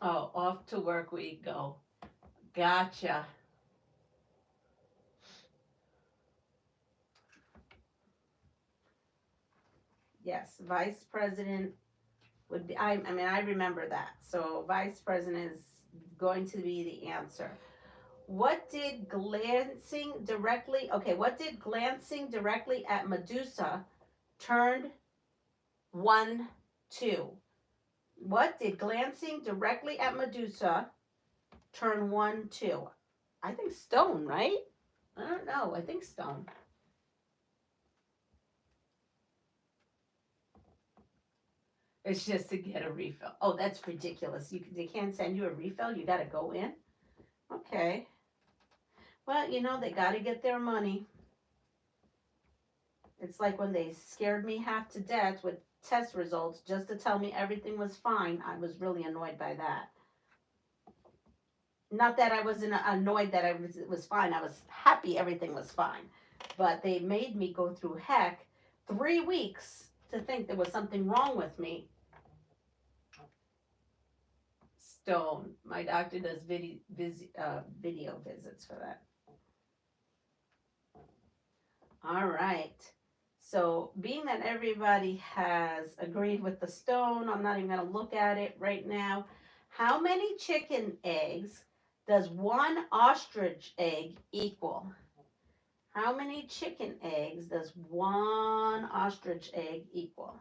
Oh, off to work we go. Gotcha. Yes, vice president would be, I mean, I remember that. So vice president is going to be the answer. What did glancing directly at Medusa turned one to? What did glancing directly at Medusa turn one to? I think stone, right? I don't know. I think stone. It's just to get a refill. Oh, that's ridiculous. They can't send you a refill. You got to go in. Okay. Well, you know, they got to get their money. It's like when they scared me half to death with test results just to tell me everything was fine. I was really annoyed by that. Not that I wasn't annoyed that it was fine. I was happy everything was fine. But they made me go through heck 3 weeks to think there was something wrong with me. Stone. My doctor does video visits for that. All right. So being that everybody has agreed with the stone, I'm not even going to look at it right now. How many chicken eggs does one ostrich egg equal? How many chicken eggs does one ostrich egg equal?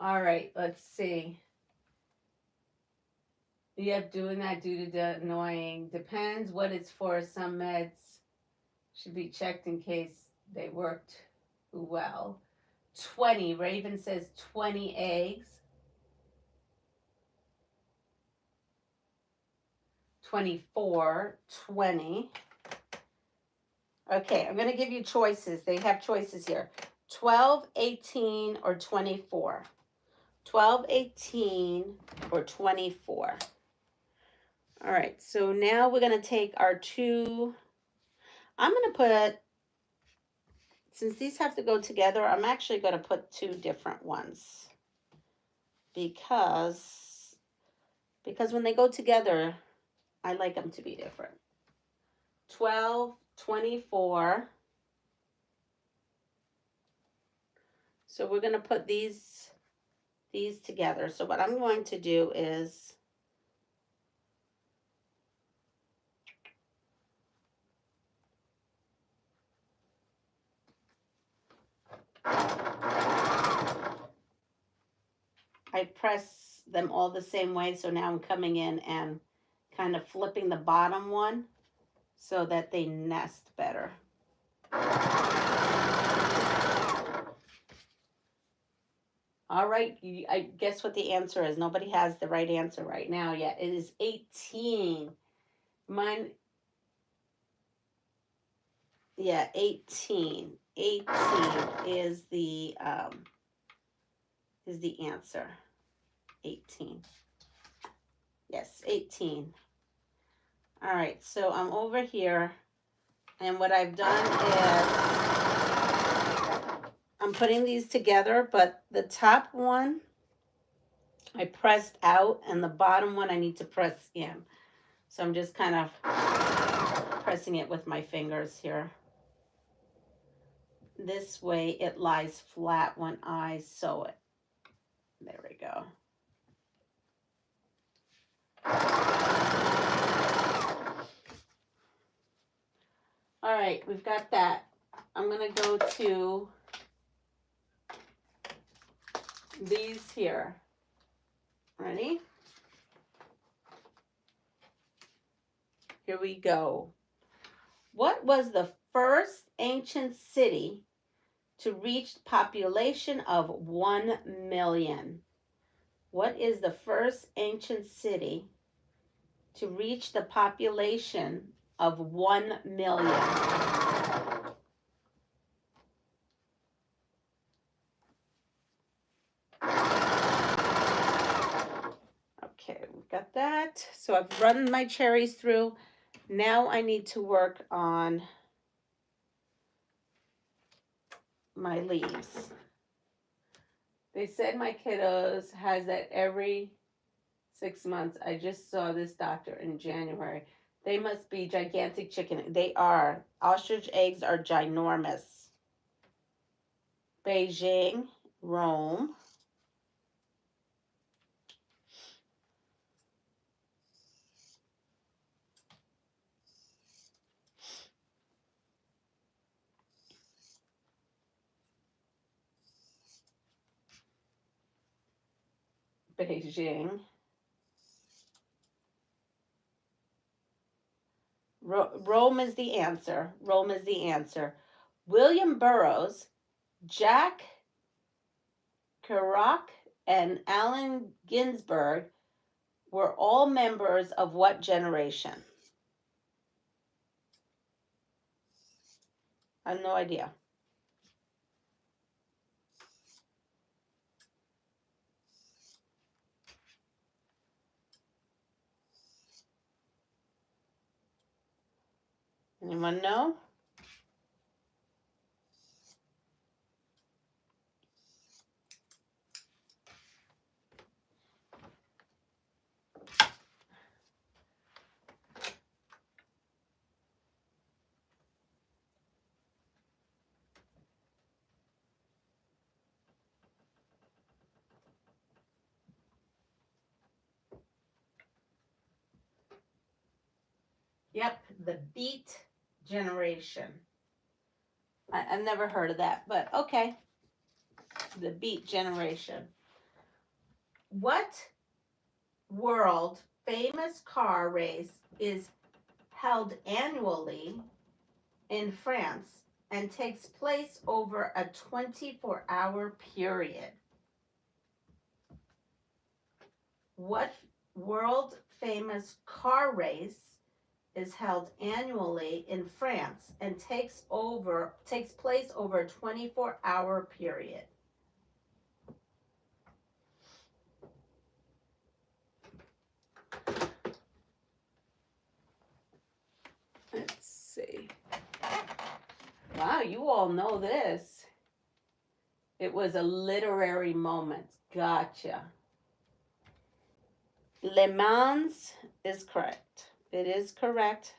All right, let's see. Yep, doing that due to the annoying. Depends what it's for. Some meds should be checked in case they worked well. 20. Raven says 20 eggs. 24, 20. Okay, I'm going to give you choices. They have choices here. 12, 18, or 24. 12, 18, or 24. All right, so now we're going to take our two. I'm going to put, since these have to go together, I'm actually going to put two different ones. Because when they go together, I like them to be different. 12, 24. So we're going to put these together. So what I'm going to do is I press them all the same way. So now I'm coming in and kind of flipping the bottom one so that they nest better. All right, I guess what the answer is. Nobody has the right answer right now yet. It is 18. Mine, yeah, 18. 18 is the answer. 18. Yes, 18. All right, so I'm over here, and what I've done is I'm putting these together, but the top one I pressed out, and the bottom one I need to press in. So I'm just kind of pressing it with my fingers here. This way it lies flat when I sew it. There we go. All right, we've got that. I'm going to go to these here. Ready? Here we go. What was the first ancient city to reach population of 1 million? What is the first ancient city to reach the population of 1 million? Okay, we've got that. So I've run my cherries through. Now I need to work on my leaves. They said my kiddos has that every 6 months. I just saw this doctor in January. They must be gigantic chicken. They are. Ostrich eggs are ginormous. Beijing, Rome. Beijing. Rome is the answer. Rome is the answer. William Burroughs, Jack Kerouac, and Allen Ginsberg were all members of what generation? I have no idea. Anyone know? Yep, the Beat generation. I've never heard of that, but okay. The Beat generation. What world famous car race is held annually in France and takes place over a 24-hour period? What world famous car race is held annually in France and takes place over a 24-hour period? Let's see. Wow, you all know this. It was a literary moment. Gotcha. Le Mans is correct. It is correct.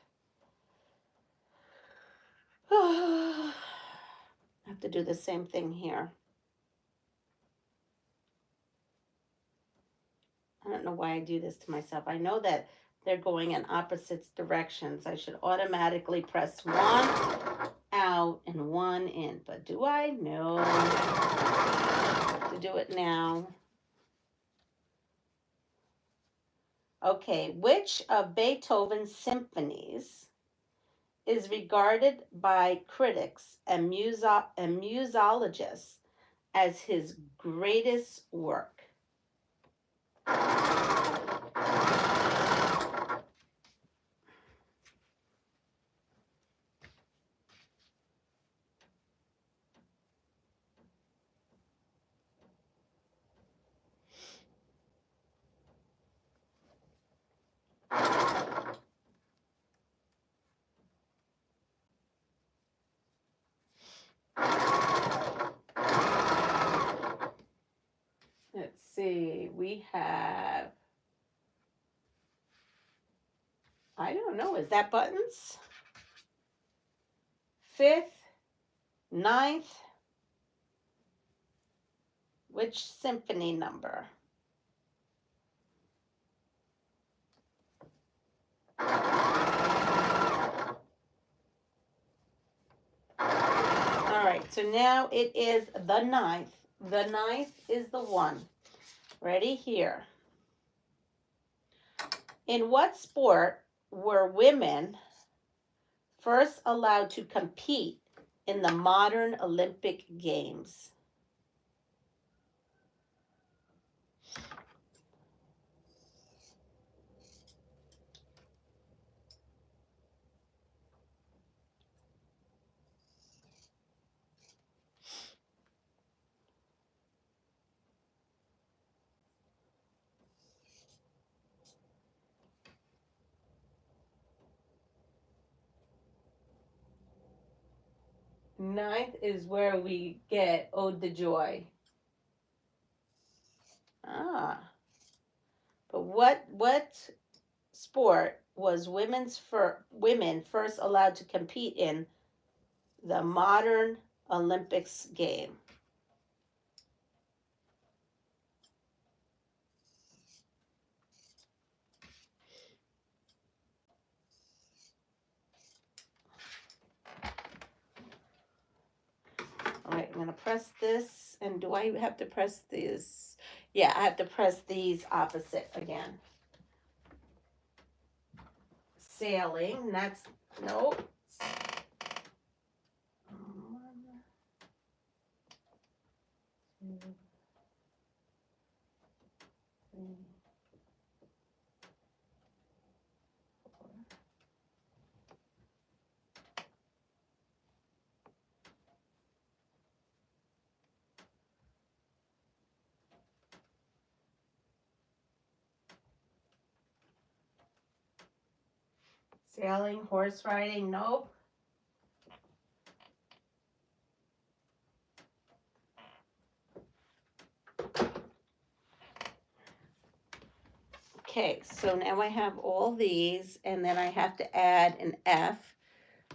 I have to do the same thing here. I don't know why I do this to myself. I know that they're going in opposite directions. I should automatically press one out and one in. But do I? No. I have to do it now. Okay, which of Beethoven's symphonies is regarded by critics and musologists as his greatest work? Let's see, we have, I don't know, is that buttons? 5th, 9th, which symphony number? so now it is the ninth. The ninth is the one. Ready? Here. In what sport were women first allowed to compete in the modern Olympic Games? Ninth is where we get Ode de Joy. Ah. But what sport was women first allowed to compete in the modern Olympics game? All right, I'm going to press this. And do I have to press this? Yeah, I have to press these opposite again. Sailing, that's, nope. 1, 2, 3, 4. Sailing, horse riding, nope. Okay, so now I have all these, and then I have to add an F.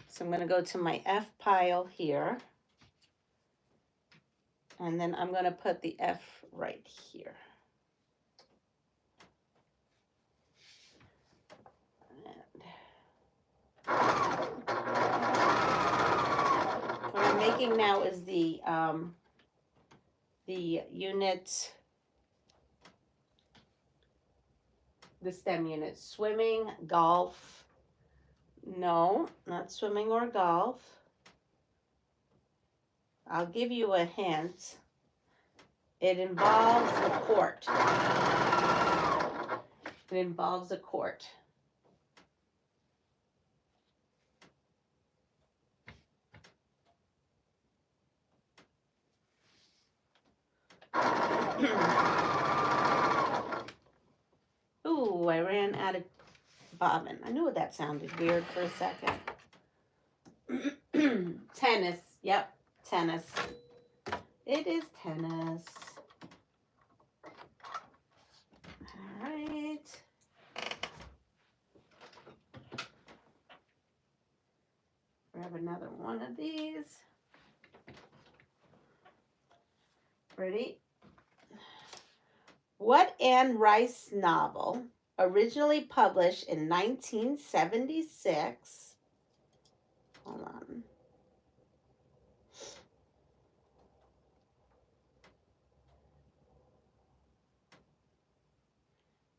So I'm going to go to my F pile here. And then I'm going to put the F right here. What I'm making now is the unit, the STEM unit. Swimming, golf. No, not swimming or golf. I'll give you a hint. It involves a court. It involves a court. Ooh, I ran out of bobbin. I knew that sounded weird for a second. Tennis. Yep, tennis. It is tennis. All right. Grab another one of these. Ready? What Anne Rice novel, originally published in 1976? Hold on.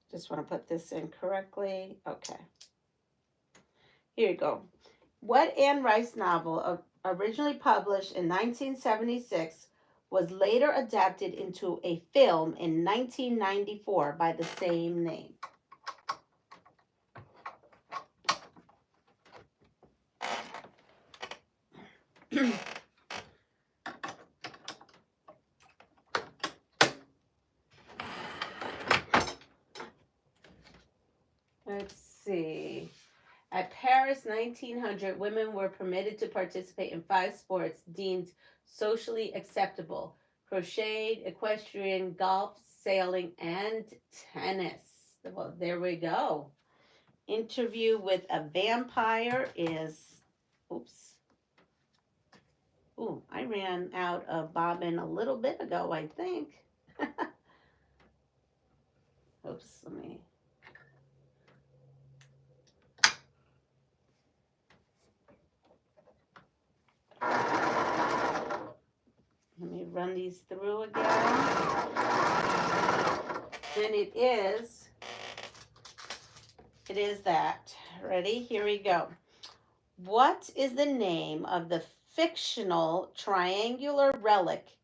Just want to put this in correctly. Okay. Here you go. What Anne Rice novel, originally published in 1976, was later adapted into a film in 1994 by the same name? Let's see. At Paris 1900, women were permitted to participate in 5 sports deemed socially acceptable: crochet, equestrian, golf, sailing, and tennis. Well, there we go. Interview with a Vampire is, oops. Ooh, I ran out of bobbin a little bit ago, I think. Oops, let me. run these through again. And it is that. Ready? Here we go. What is the name of the fictional triangular relic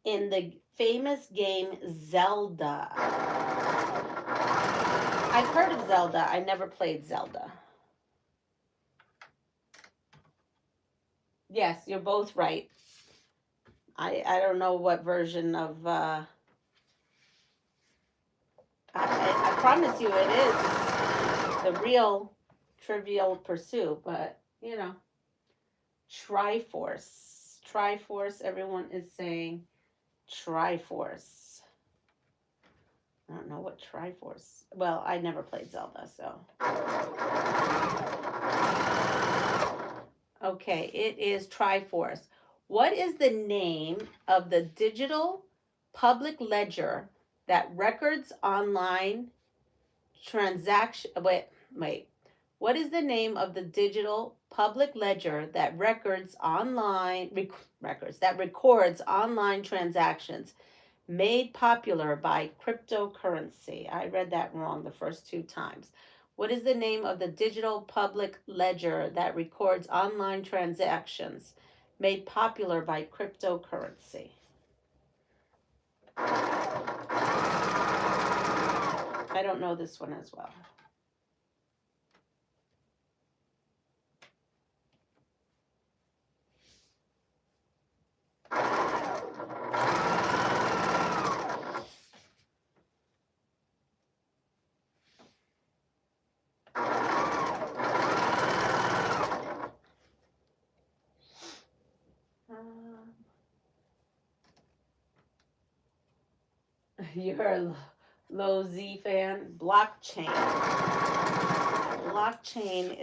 in the famous game Zelda? I've heard of Zelda. I never played Zelda. Yes, you're both right. I don't know what version of... I promise you it is the real Trivial Pursuit, but, you know, Triforce. Triforce, everyone is saying Triforce. I don't know what Triforce. Well, I never played Zelda, so. Okay, it is Triforce. What is the name of the digital public ledger that records online transaction? Wait. What is the name of the digital public ledger that records online records online transactions made popular by cryptocurrency? I read that wrong the first two times. What is the name of the digital public ledger that records online transactions made popular by cryptocurrency? I don't know this one as well. You're a low Z fan. Blockchain. Blockchain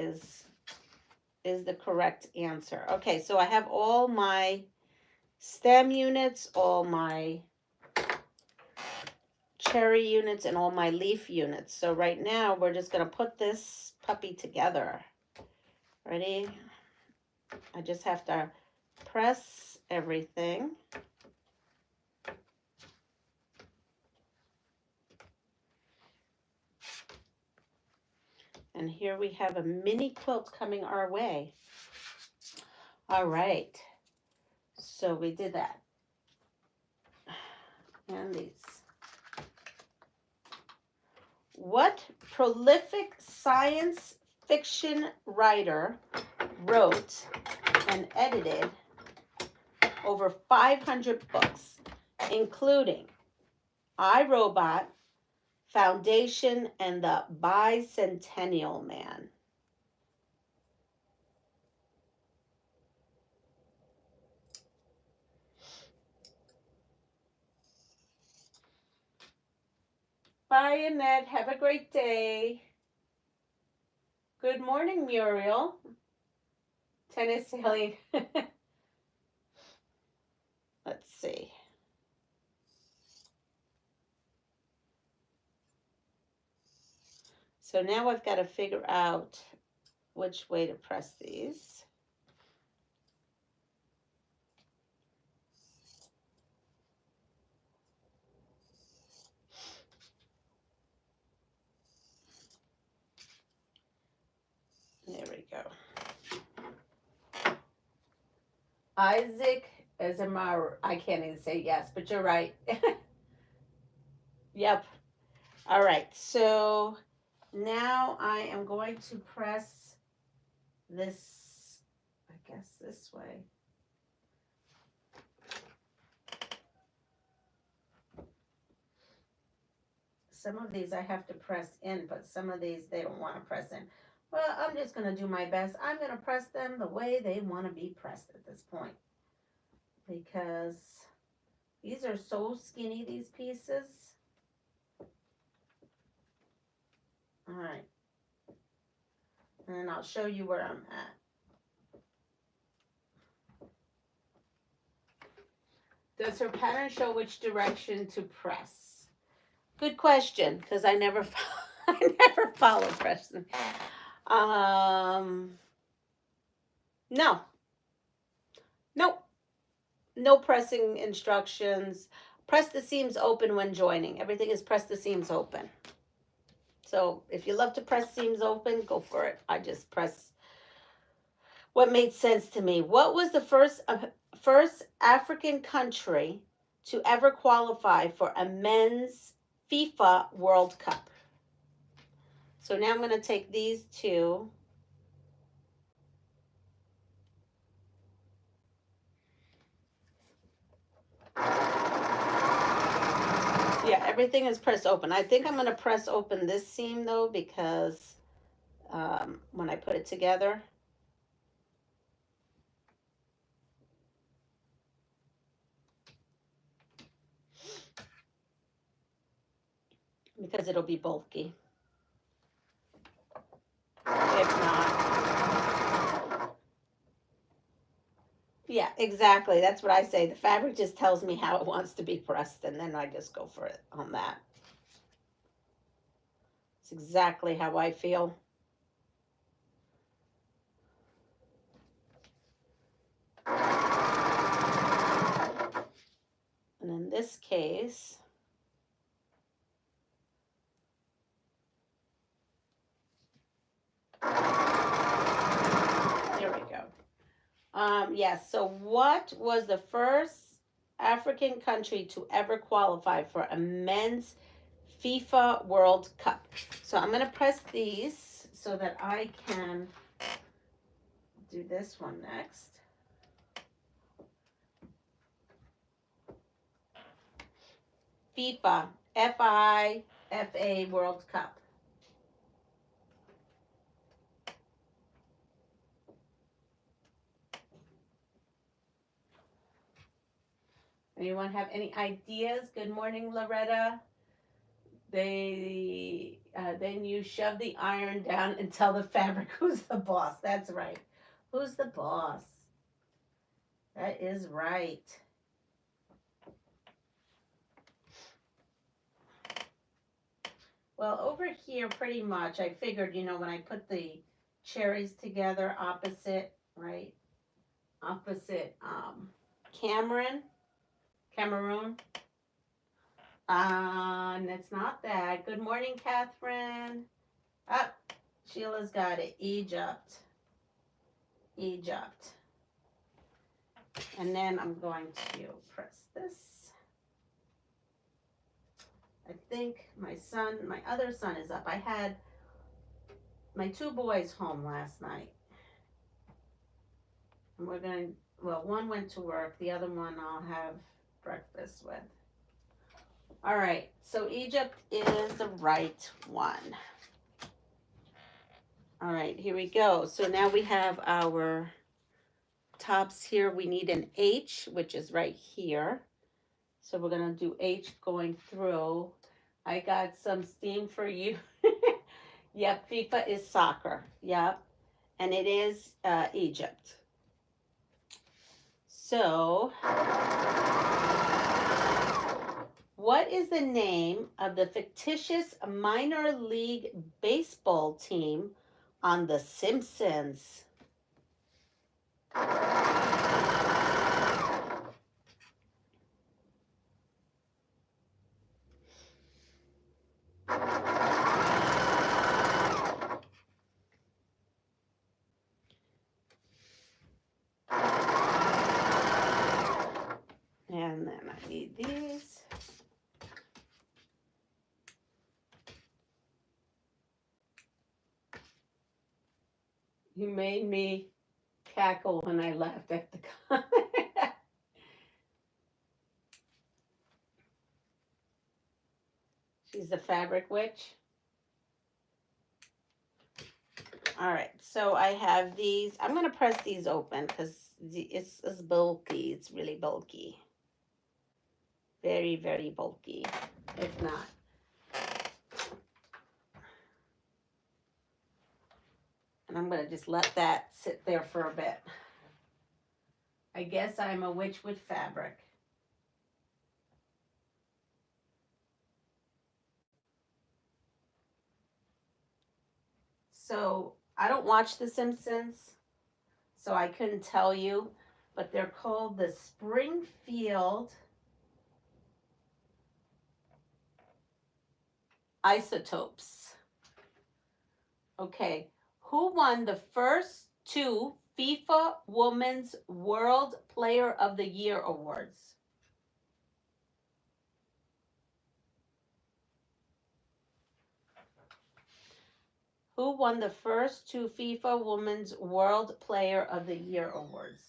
is the correct answer. Okay, so I have all my stem units, all my cherry units, and all my leaf units. So right now we're just going to put this puppy together. Ready? I just have to press everything. And here we have a mini quilt coming our way. All right. So we did that. And these. What prolific science fiction writer wrote and edited over 500 books, including I, Robot, Foundation, and the Bicentennial Man? Bye, Annette. Have a great day. Good morning, Muriel. Tennis sailing. Let's see. So now I've got to figure out which way to press these. There we go. Isaac Azamar. I can't even say yes, but you're right. Yep. All right. So now I am going to press this, I guess this way. Some of these I have to press in, but some of these they don't want to press in. Well, I'm just going to do my best. I'm going to press them the way they want to be pressed at this point. Because these are so skinny, these pieces. All right. And then I'll show you where I'm at. Does her pattern show which direction to press? Good question, because I never follow pressing. No. Nope. no pressing instructions. Press the seams open when joining. Everything is press the seams open. So if you love to press seams open, go for it. I just press what made sense to me. What was the first African country to ever qualify for a men's FIFA World Cup? So now I'm going to take these two. Yeah, everything is pressed open. I think I'm going to press open this seam though, because when I put it together, because it'll be bulky. If not, yeah, exactly. That's what I say. The fabric just tells me how it wants to be pressed, and then I just go for it on that. It's exactly how I feel. And in this case, there we go. Yes, so what was the first African country to ever qualify for a men's FIFA World Cup? So I'm going to press these so that I can do this one next. FIFA, FIFA World Cup. Anyone have any ideas? Good morning, Loretta. Then you shove the iron down and tell the fabric who's the boss. That's right. Who's the boss? That is right. Well, over here, pretty much, I figured, when I put the cherries together opposite, right? Opposite Cameroon. And it's not that. Good morning, Catherine. Up. Sheila's got it. Egypt. And then I'm going to press this. I think my other son is up. I had my two boys home last night. And one went to work. The other one I'll have breakfast with. All right, so Egypt is the right one. All right, here we go. So now we have our tops here. We need an H, which is right here. So we're going to do H going through. I got some steam for you. Yep, FIFA is soccer. Yep, and it is Egypt. So, what is the name of the fictitious minor league baseball team on The Simpsons? And then I need these. You made me cackle when I laughed at the comment. She's the fabric witch. All right, so I have these. I'm going to press these open because it's bulky. It's really bulky. Very, very bulky, if not. And I'm going to just let that sit there for a bit. I guess I'm a witch with fabric. So I don't watch The Simpsons, so I couldn't tell you. but they're called the Springfield Isotopes. Okay, who won the first 2 FIFA Women's World Player of the Year awards? Who won the first 2 FIFA Women's World Player of the Year awards?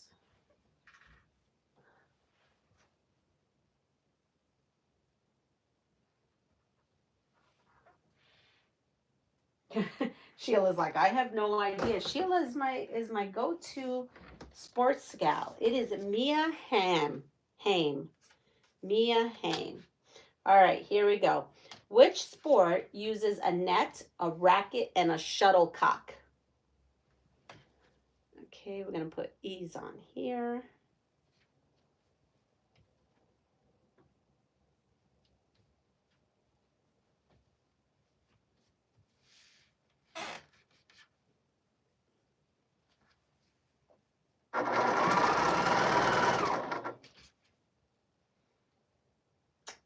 Sheila's like, I have no idea. Sheila is my go-to sports gal. It is Mia Hamm. Mia Hamm. All right, here we go. Which sport uses a net, a racket, and a shuttlecock? Okay, we're going to put E's on here.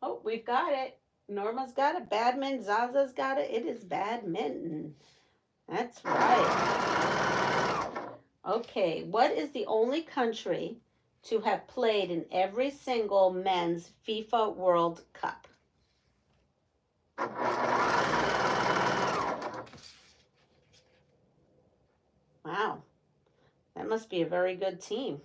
Oh, we've got it. Norma's got it. Badminton. Zaza's got it. It is badminton. That's right. Okay, what is the only country to have played in every single men's FIFA World Cup? Wow, that must be a very good team.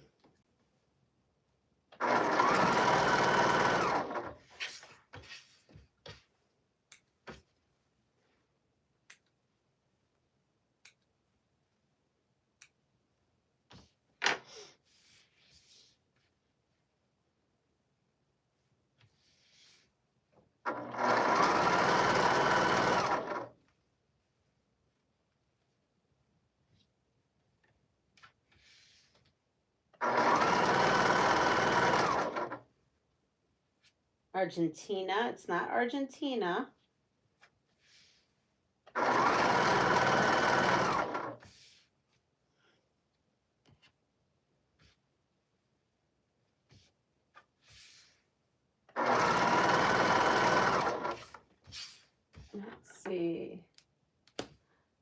Argentina. It's not Argentina. Let's see.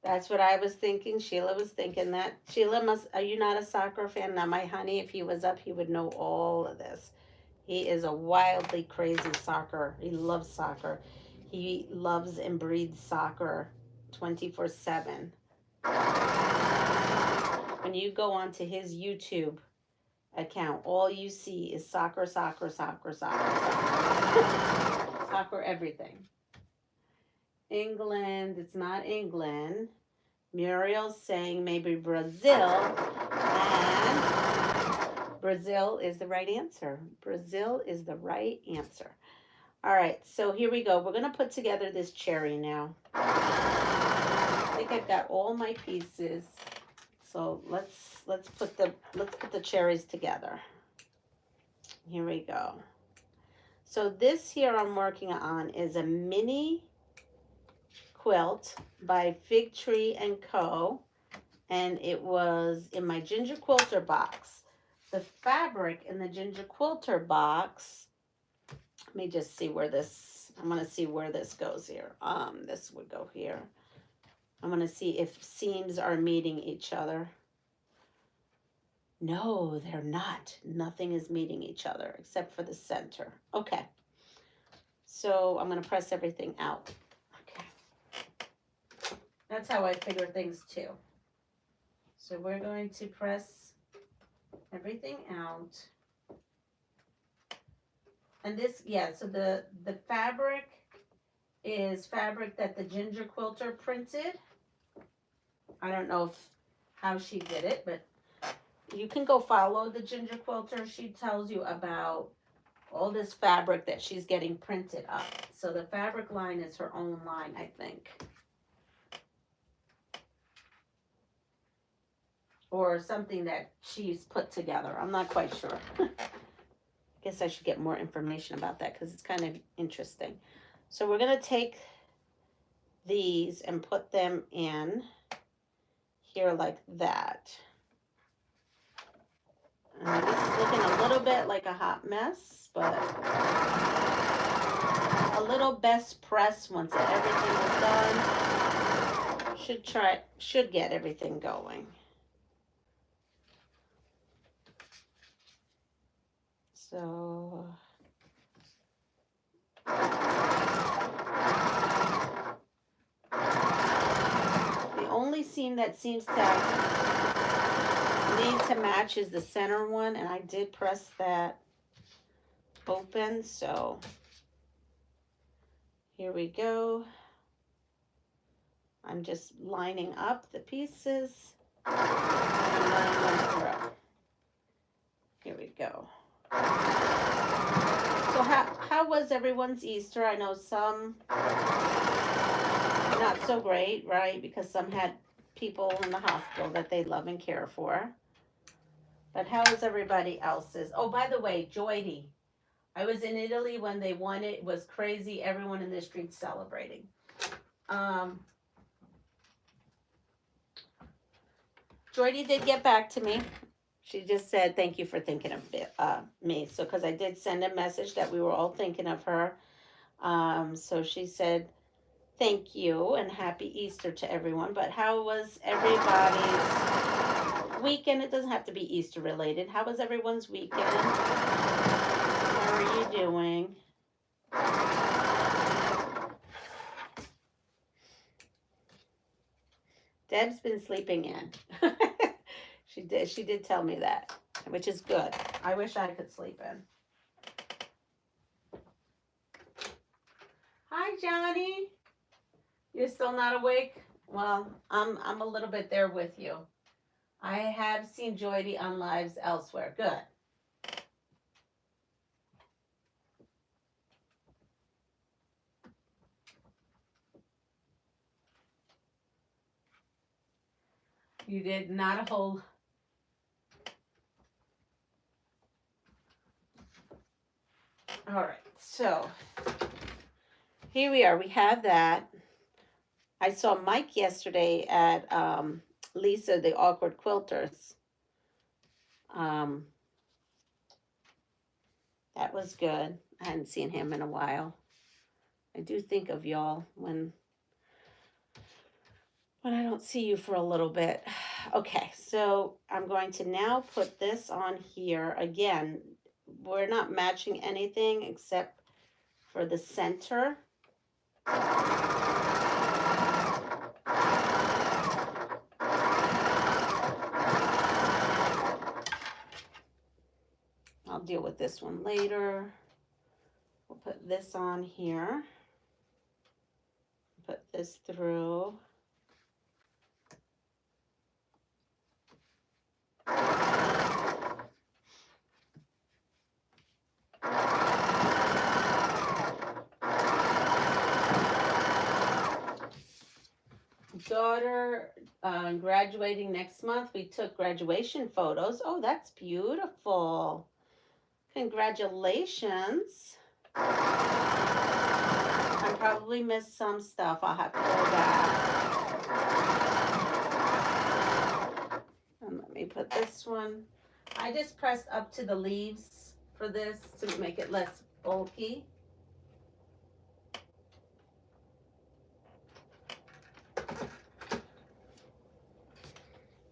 That's what I was thinking. Sheila was thinking that. Sheila must, are you not a soccer fan? Now, my honey, if he was up, he would know all of this. He is a wildly crazy soccer. He loves soccer. He loves and breeds soccer 24/7. When you go onto his YouTube account, all you see is soccer, soccer, soccer, soccer, soccer. Soccer everything. England, it's not England. Muriel's saying maybe Brazil, and Brazil is the right answer. Brazil is the right answer. All right, so here we go. We're going to put together this cherry now. I think I've got all my pieces. So let's put the cherries together. Here we go. So this here I'm working on is a mini quilt by Fig Tree and Co. And it was in my Ginger Quilter box. The fabric in the Ginger Quilter box, let me just see where this, I'm going to see where this goes here. This would go here. I'm going to see if seams are meeting each other. No, they're not. Nothing is meeting each other except for the center. Okay. So I'm going to press everything out. Okay. That's how I figure things too. So we're going to press everything out. And this, yeah, so the fabric is fabric that the Ginger Quilter printed. I don't know how she did it, but you can go follow the Ginger Quilter. She tells you about all this fabric that she's getting printed up. So the fabric line is her own line, I think. Or something that she's put together. I'm not quite sure. Guess I should get more information about that because it's kind of interesting. So we're going to take these and put them in here like that. This is looking a little bit like a hot mess, but a little best press once everything is done. Should get everything going. So the only seam that seems to need to match is the center one, and I did press that open, so here we go. I'm just lining up the pieces and running them through. Here we go. So how was everyone's Easter? I know some not so great, right? Because some had people in the hospital that they love and care for. But how is everybody else's? Oh, by the way, Joydy. I was in Italy when they won it. It was crazy. Everyone in the streets celebrating. Joydy did get back to me. She just said, thank you for thinking of me. So, because I did send a message that we were all thinking of her. So she said, thank you and happy Easter to everyone. But how was everybody's weekend? It doesn't have to be Easter related. How was everyone's weekend? How are you doing? Deb's been sleeping in. She did tell me that, which is good. I wish I could sleep in. Hi, Johnny. You're still not awake? Well, I'm a little bit there with you. I have seen Joydy on lives elsewhere. Good. You did not a whole. All right, so here we are. We have that. I saw Mike yesterday at Lisa, the Awkward Quilters. That was good. I hadn't seen him in a while. I do think of y'all when I don't see you for a little bit. Okay, so I'm going to now put this on here. Again, we're not matching anything except for the center. I'll deal with this one later. We'll put this on here. Put this through. Daughter graduating next month. We took graduation photos. Oh, that's beautiful. Congratulations. I probably missed some stuff. I'll have to go back. And let me put this one. I just pressed up to the leaves for this to make it less bulky.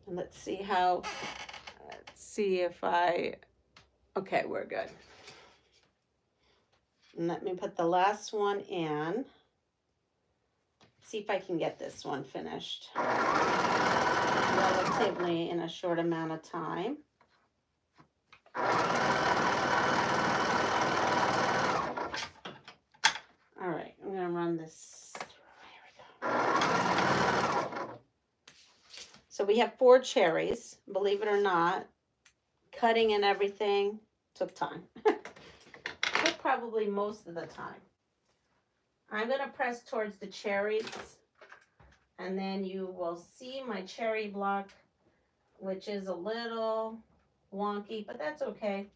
And let's see if okay, we're good. And let me put the last one in. See if I can get this one finished relatively in a short amount of time. All right, I'm gonna run this. Here we go. So we have 4 cherries, believe it or not. Cutting and everything took time. Took probably most of the time. I'm going to press towards the cherries, and then you will see my cherry block, which is a little wonky, but that's okay.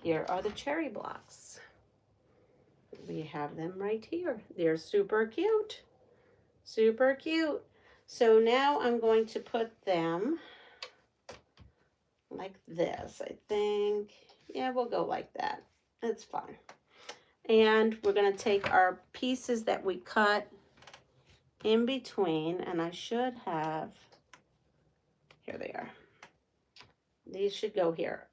here are the cherry blocks. We have them right here. They're super cute. Super cute. So now I'm going to put them like this, I think. Yeah, we'll go like that. That's fine. And we're going to take our pieces that we cut in between, and I should have, here they are. These should go here.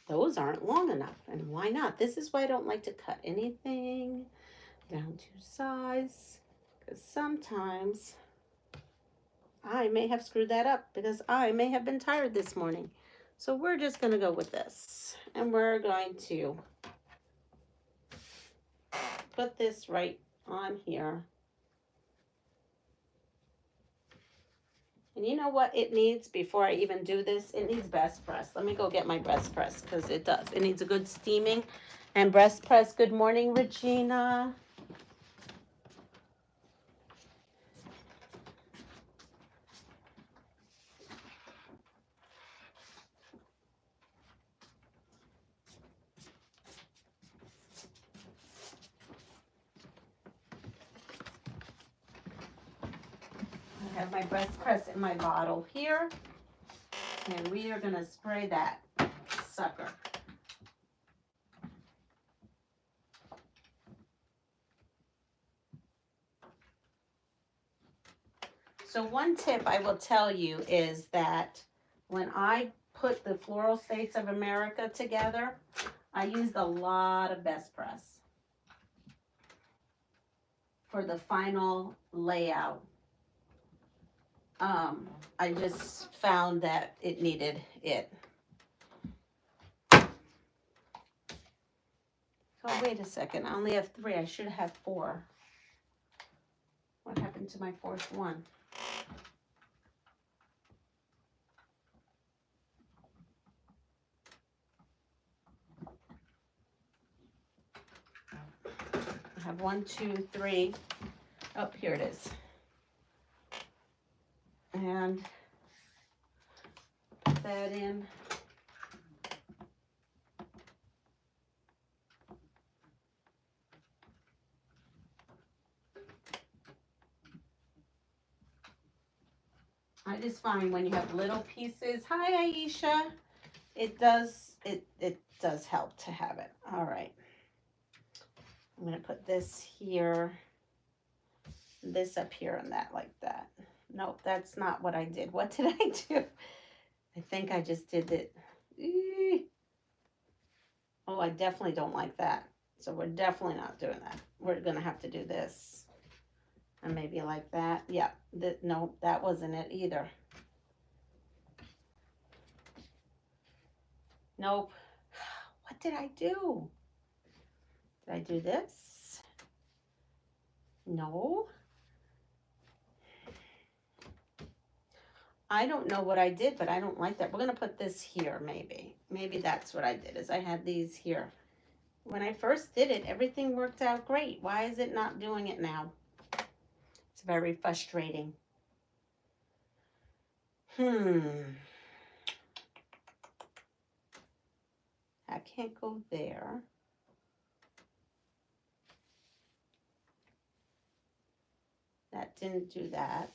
Those aren't long enough, and why not? This is why I don't like to cut anything down to size, because sometimes I may have screwed that up because I may have been tired this morning. So we're just going to go with this, and we're going to put this right on here. And you know what it needs before I even do this? It needs breast press. Let me go get my breast press because it does. It needs a good steaming and breast press. Good morning, Regina. I have my breast press in my bottle here, and we are going to spray that sucker. So one tip I will tell you is that when I put the Floral States of America together, I used a lot of best press for the final layout. I just found that it needed it. Oh, wait a second. I only have 3. I should have 4. What happened to my 4th one? I have 1, 2, 3. Oh, here it is. And put that in. I just find when you have little pieces, hi Aisha, it does help to have it. All right. I'm going to put this here, this up here, and that like that. Nope, that's not what I did. What did I do? I think I just did it. Oh, I definitely don't like that. So we're definitely not doing that. We're going to have to do this. And maybe like that. Yeah, no, that wasn't it either. Nope. What did I do? Did I do this? No. I don't know what I did, but I don't like that. We're going to put this here, maybe. Maybe that's what I did, is I had these here. When I first did it, everything worked out great. Why is it not doing it now? It's very frustrating. I can't go there. That didn't do that.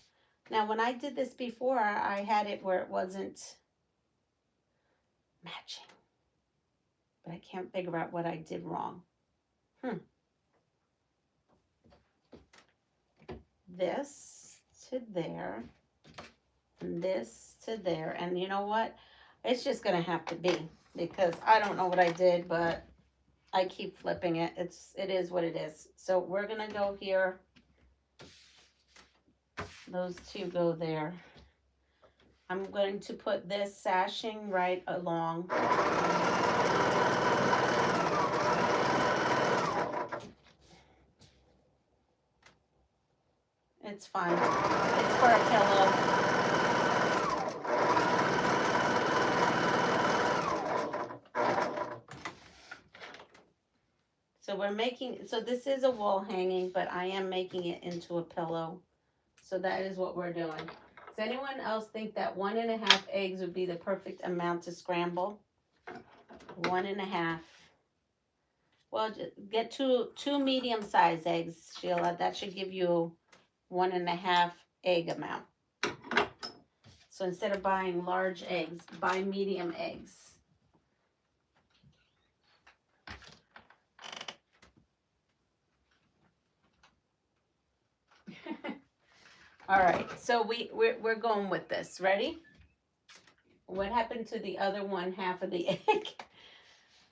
Now, when I did this before, I had it where it wasn't matching. But I can't figure out what I did wrong. This to there, and this to there. And you know what? It's just going to have to be, because I don't know what I did, but I keep flipping it. It is what it is. So we're going to go here. Those 2 go there. I'm going to put this sashing right along. It's fine. It's for a pillow. So we're making, so this is a wall hanging, but I am making it into a pillow. So that is what we're doing. Does anyone else think that 1.5 eggs would be the perfect amount to scramble? 1.5. Well, get two medium-sized eggs, Sheila. That should give you 1.5 egg amount. So instead of buying large eggs, buy medium eggs. All right, so we're going with this. Ready? What happened to the other 1/2 of the egg?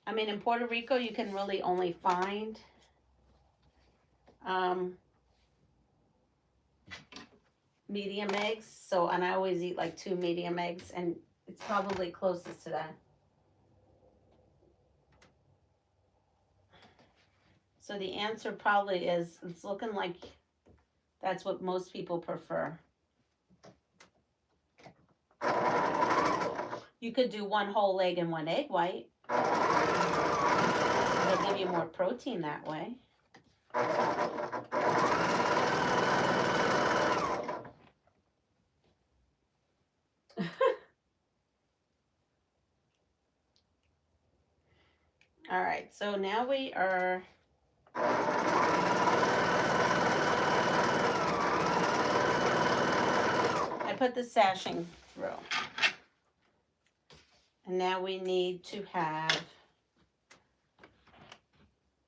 I mean, in Puerto Rico, you can really only find medium eggs. So, and I always eat like 2 medium eggs, and it's probably closest to that. So the answer probably is, it's looking like that's what most people prefer. You could do 1 whole egg and 1 egg white. It'll give you more protein that way. All right, so now we are I put the sashing through. And now we need to have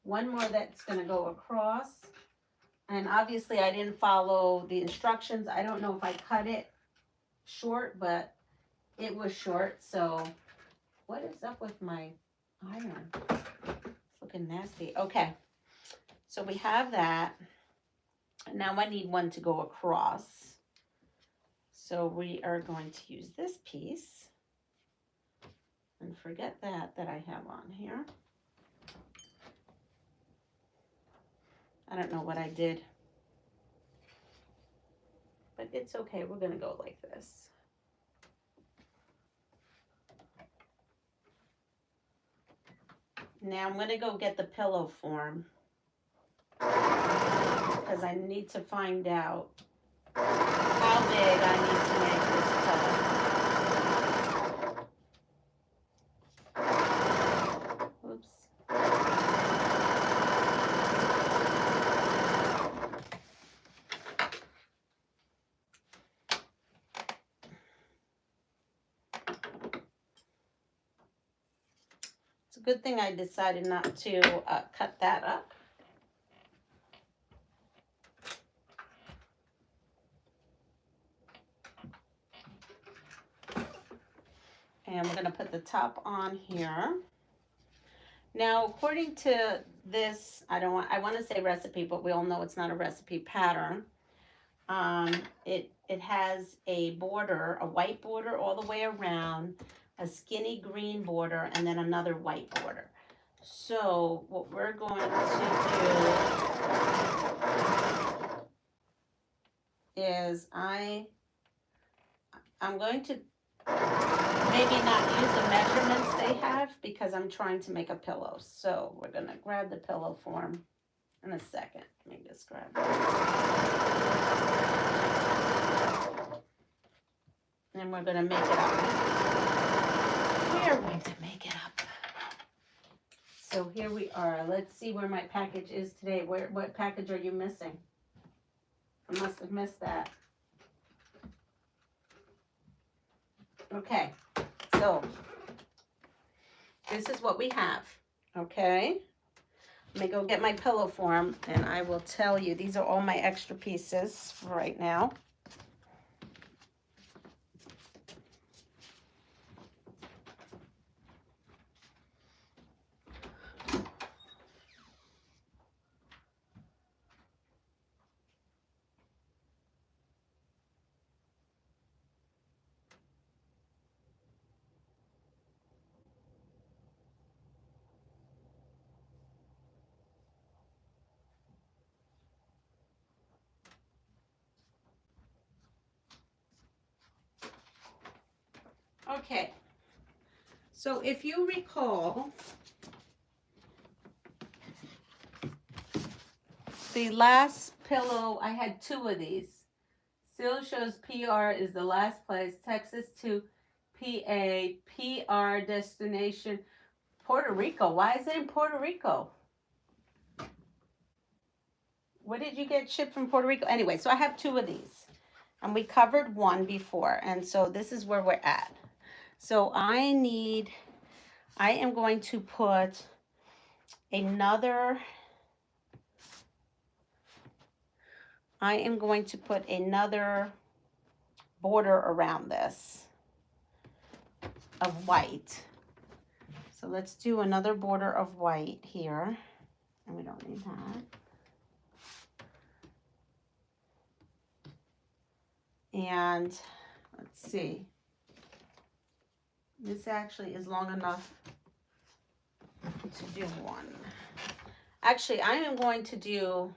1 more that's going to go across. And obviously I didn't follow the instructions. I don't know if I cut it short, but it was short. So what is up with my iron? It's looking nasty. Okay. So we have that. Now I need 1 to go across. So we are going to use this piece. And forget that I have on here. I don't know what I did. But it's okay. We're going to go like this. Now I'm going to go get the pillow form. Because I need to find out how big I need to make this pillow. Oops. It's a good thing I decided not to cut that up. And we're going to put the top on here. Now, according to this, I want to say recipe, but we all know it's not a recipe pattern. It has a border, a white border all the way around, a skinny green border, and then another white border. So what we're going to do is I'm going to maybe not use the measurements they have because I'm trying to make a pillow. So we're going to grab the pillow form in a second. Let me just grab this. And we're going to make it up. We're going to make it up. So here we are. Let's see where my package is today. What package are you missing? I must have missed that. Okay, so this is what we have, okay? Let me go get my pillow form and I will tell you. These are all my extra pieces for right now. Okay, so if you recall, the last pillow, I had 2 of these. Still shows PR is the last place, Texas to PA, PR destination, Puerto Rico. Why is it in Puerto Rico? What did you get shipped from Puerto Rico? Anyway, so I have 2 of these. And we covered one before. And so this is where we're at. So I am going to put another border around this of white. So let's do another border of white here. And we don't need that. And let's see. This actually is long enough to do one. Actually, I am going to do,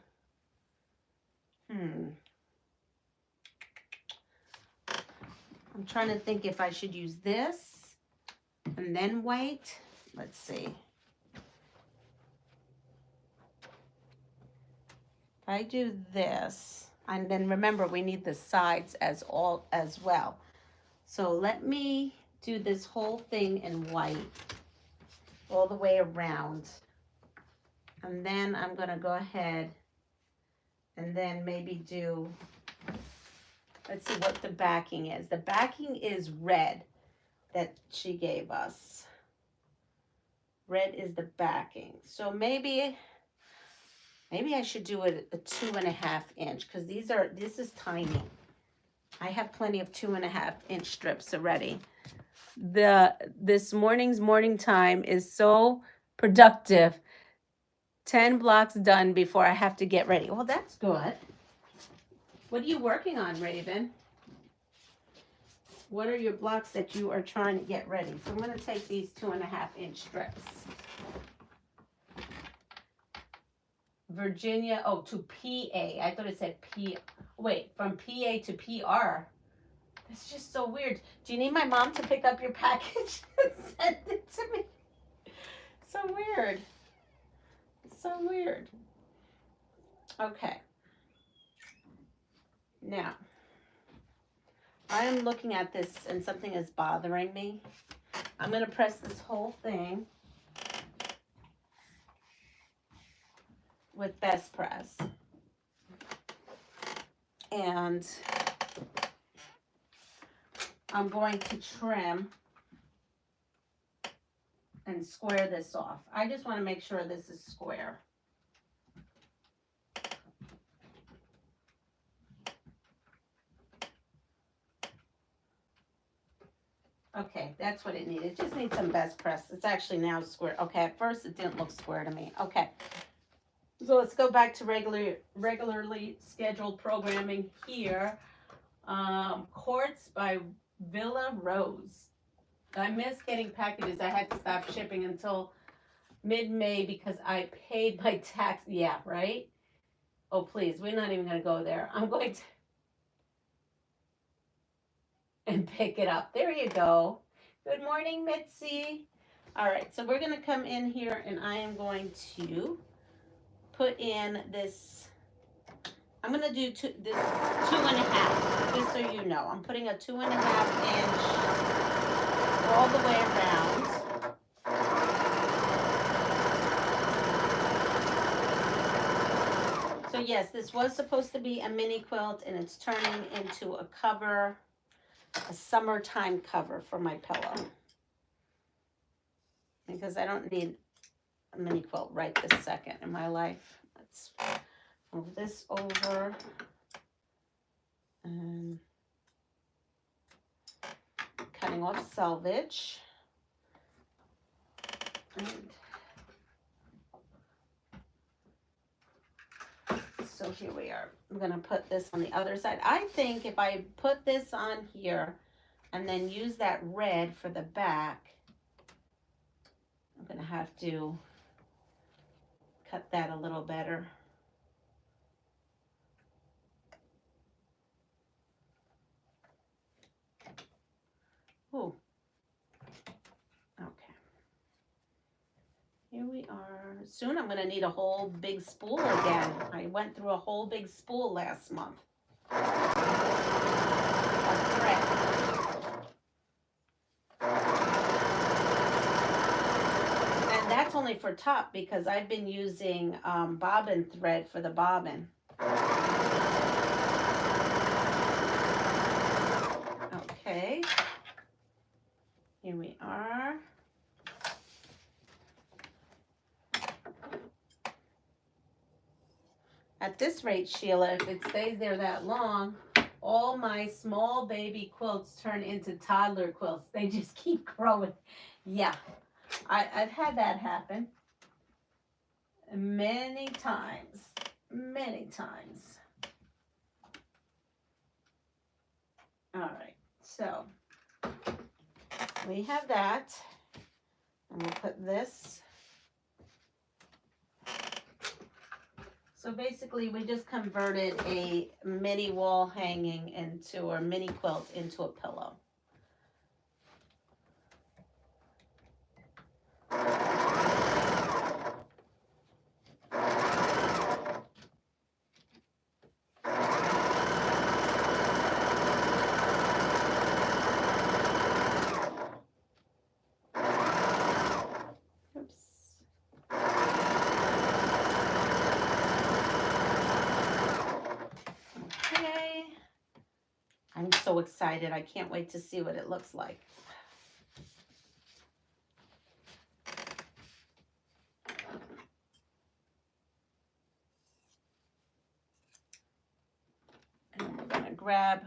I'm trying to think if I should use this and then white. Let's see. If I do this, and then remember we need the sides as well. So let me do this whole thing in white all the way around. And then I'm going to go ahead and then maybe do, let's see what the backing is. The backing is red that she gave us. Red is the backing. So maybe I should do a 2.5 inch because this is tiny. I have plenty of 2.5 inch strips already. This morning's morning time is so productive. 10 blocks done before I have to get ready. Well, that's good. What are you working on, Raven? What are your blocks that you are trying to get ready? So I'm going to take these 2.5 inch strips. Virginia, to PA. I thought it said P. Wait, from PA to PR. That's just so weird. Do you need my mom to pick up your package and send it to me? So weird. So weird. Okay. Now, I am looking at this and something is bothering me. I'm going to press this whole thing with best press. And I'm going to trim and square this off. I just want to make sure this is square. Okay, that's what it needed. It just needs some best press. It's actually now square. Okay, at first it didn't look square to me. Okay. So let's go back to regularly scheduled programming here. Quartz by Villa Rose. I missed getting packages. I had to stop shipping until mid-May because I paid my tax. Yeah, right? Oh, please. We're not even going to go there. I'm going to and pick it up. There you go. Good morning, Mitzi. All right, so we're going to come in here and I am going to put in this. I'm going to do this 2.5, just so you know. I'm putting a 2.5 inch all the way around. So yes, this was supposed to be a mini quilt and it's turning into a cover, a summertime cover for my pillow. Because I don't need a mini quilt right this second in my life. Let's move this over. And cutting off selvage. And so here we are. I'm going to put this on the other side. I think if I put this on here and then use that red for the back, I'm going to have to cut that a little better. Ooh. Okay. Here we are. Soon I'm going to need a whole big spool again. I went through a whole big spool last month. that's only for top because I've been using bobbin thread for the bobbin. Okay, here we are. At this rate, Sheila, if it stays there that long, all my small baby quilts turn into toddler quilts. They just keep growing. Yeah, I've had that happen many times, many times. All right, so we have that, and we'll put this. So basically, we just converted a mini wall hanging into, or mini quilt into a pillow. I'm so excited. I can't wait to see what it looks like. And we're going to grab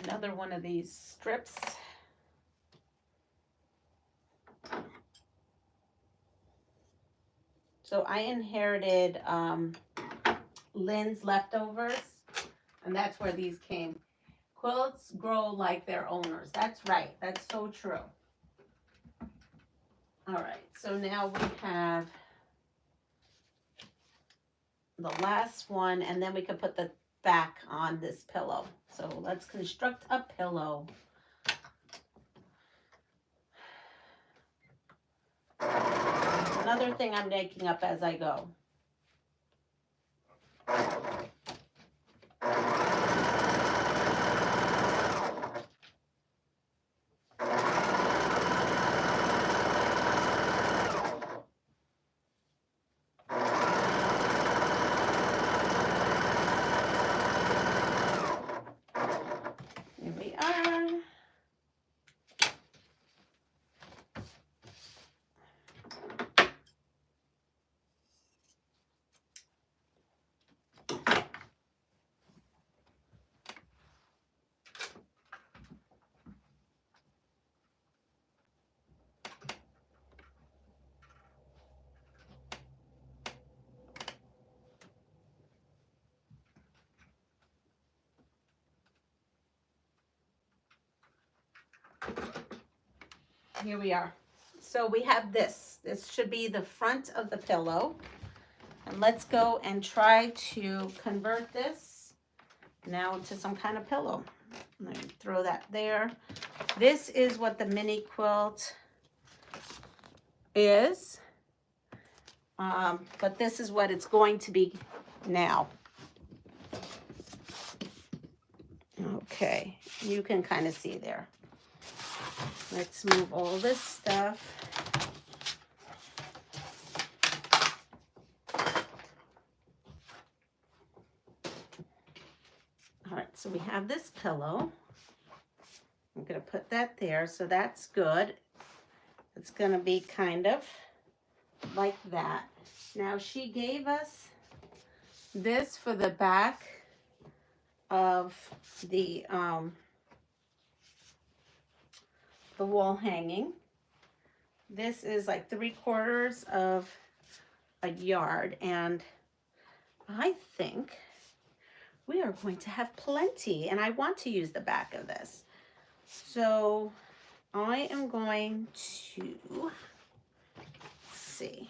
another one of these strips. So I inherited Lynn's leftovers, and that's where these came. Quilts grow like their owners. That's right. That's so true. All right. So now we have the last one, and then we can put the back on this pillow. So let's construct a pillow. Another thing I'm making up as I go. Here we are. Here we are. So we have this. This should be the front of the pillow. And let's go and try to convert this now to some kind of pillow. I'm going to throw that there. This is what the mini quilt is. But this is what it's going to be now. Okay, you can kind of see there. Let's move all this stuff. All right, so we have this pillow. I'm going to put that there, so that's good. It's going to be kind of like that. Now, she gave us this for the back of the wall hanging. This is like 3/4 of a yard, and I think we are going to have plenty, and I want to use the back of this. So I am going to see.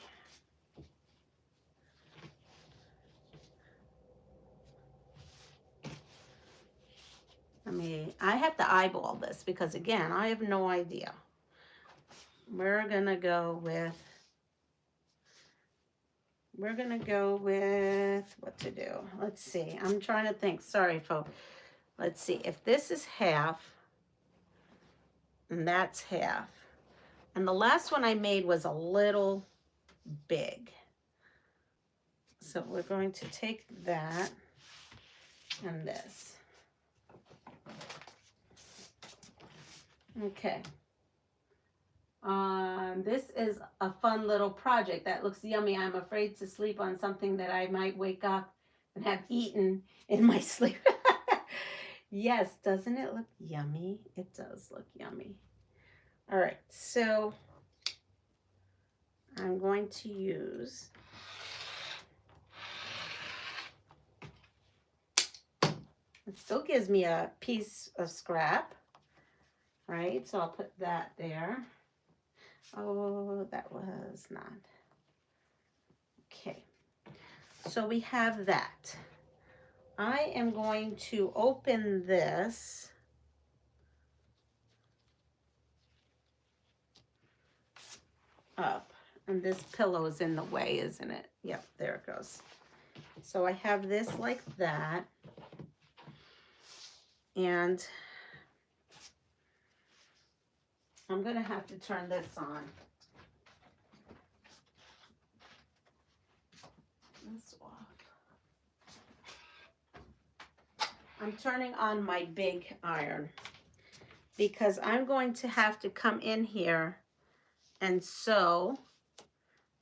I have to eyeball this because, again, I have no idea. We're going to go with what to do. Let's see. I'm trying to think. Sorry, folks. Let's see. If this is half, and that's half, And the last one I made was a little big. So we're going to take that and this. Okay. This is a fun little project that looks yummy. I'm afraid to sleep on something that I might wake up and have eaten in my sleep. Yes, doesn't it look yummy? It does look yummy. All right, so I'm going to use it still gives me a piece of scrap, right? So I'll put that there. Oh, that was not. Okay, so we have that. I am going to open this up, and this pillow is in the way, isn't it? Yep, there it goes. So I have this like that, and I'm gonna have to turn this on. This off. I'm turning on my big iron because I'm going to have to come in here and sew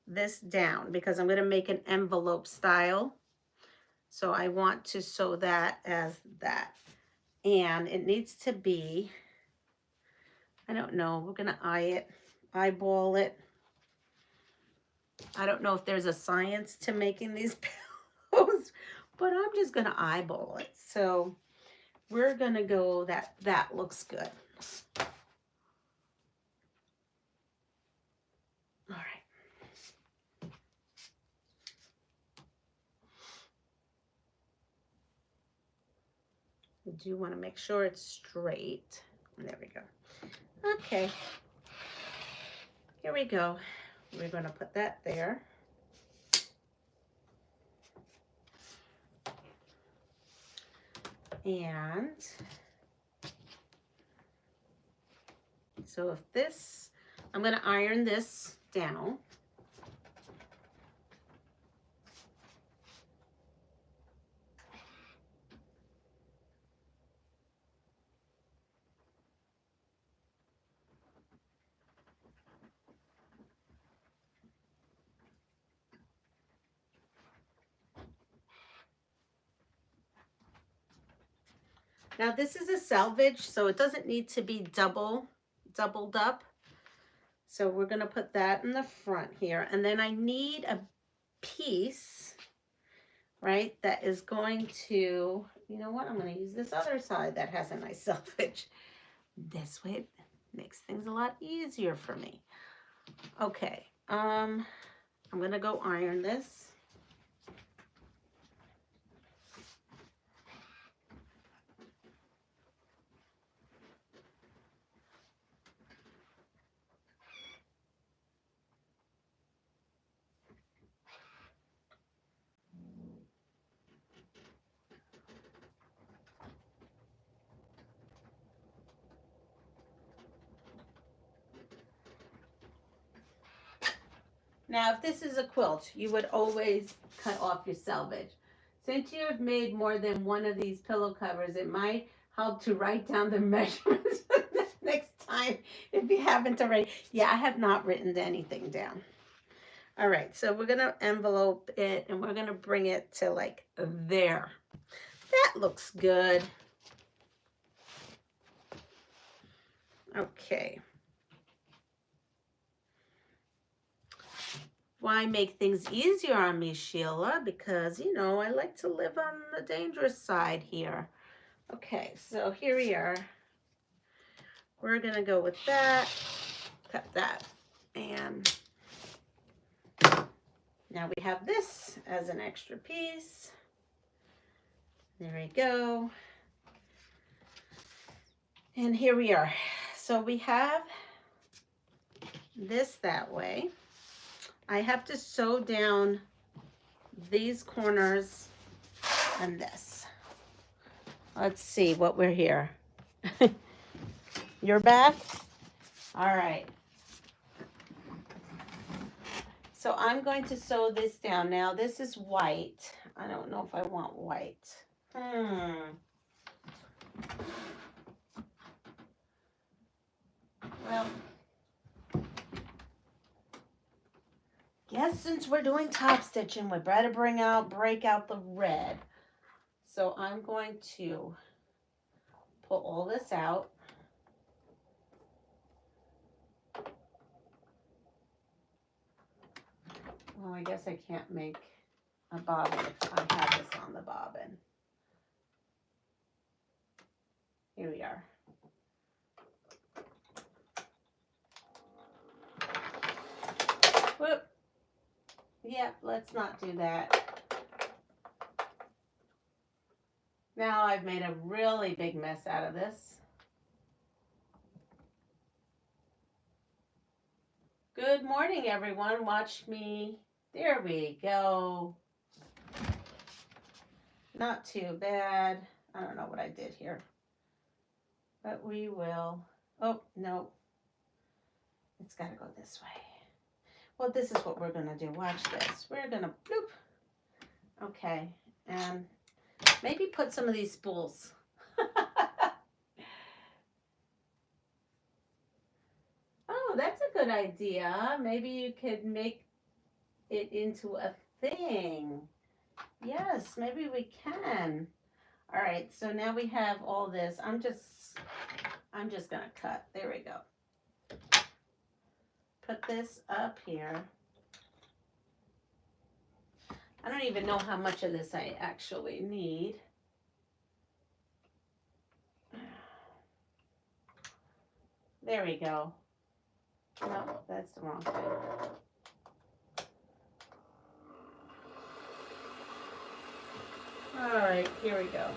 this down because I'm going to make an envelope style. So I want to sew that as that. And it needs to be, I don't know, we're going to eyeball it. I don't know if there's a science to making these pillows, but I'm just going to eyeball it. So we're going to go that looks good. All right. I do want to make sure it's straight. There we go. Okay. Here we go. We're going to put that there. And so if this, I'm going to iron this down. Now this is a selvage, so it doesn't need to be doubled up. So we're going to put that in the front here. And then I need a piece, right, that is going to, you know what, I'm going to use this other side that has a nice selvage. This way it makes things a lot easier for me. Okay, I'm going to go iron this. Now, if this is a quilt, you would always cut off your selvage. Since you have made more than one of these pillow covers, it might help to write down the measurements next time if you haven't already. Yeah, I have not written anything down. All right, so we're going to envelope it, and we're going to bring it to like there. That looks good. Okay. Why make things easier on me, Sheila? Because, you know, I like to live on the dangerous side here. Okay, so here we are. We're going to go with that. Cut that. And now we have this as an extra piece. There we go. And here we are. So we have this that way. I have to sew down these corners and this. Let's see what we're here. You're back? All right. So I'm going to sew this down. Now this is white. I don't know if I want white. Well, guess since we're doing top stitching, we better break out the red. So I'm going to pull all this out. Well, I guess I can't make a bobbin if I have this on the bobbin. Here we are. Whoop. Yeah, let's not do that. Now I've made a really big mess out of this. Good morning, everyone. Watch me. There we go. Not too bad. I don't know what I did here. But we will. Oh, no. It's got to go this way. Well, this is what we're going to do. Watch this. We're going to bloop. Okay. And maybe put some of these spools. Oh, that's a good idea. Maybe you could make it into a thing. Yes, maybe we can. All right, so now we have all this. I'm just gonna cut. There we go. Put this up here. I don't even know how much of this I actually need. There we go. No, that's the wrong thing. All right, here we go.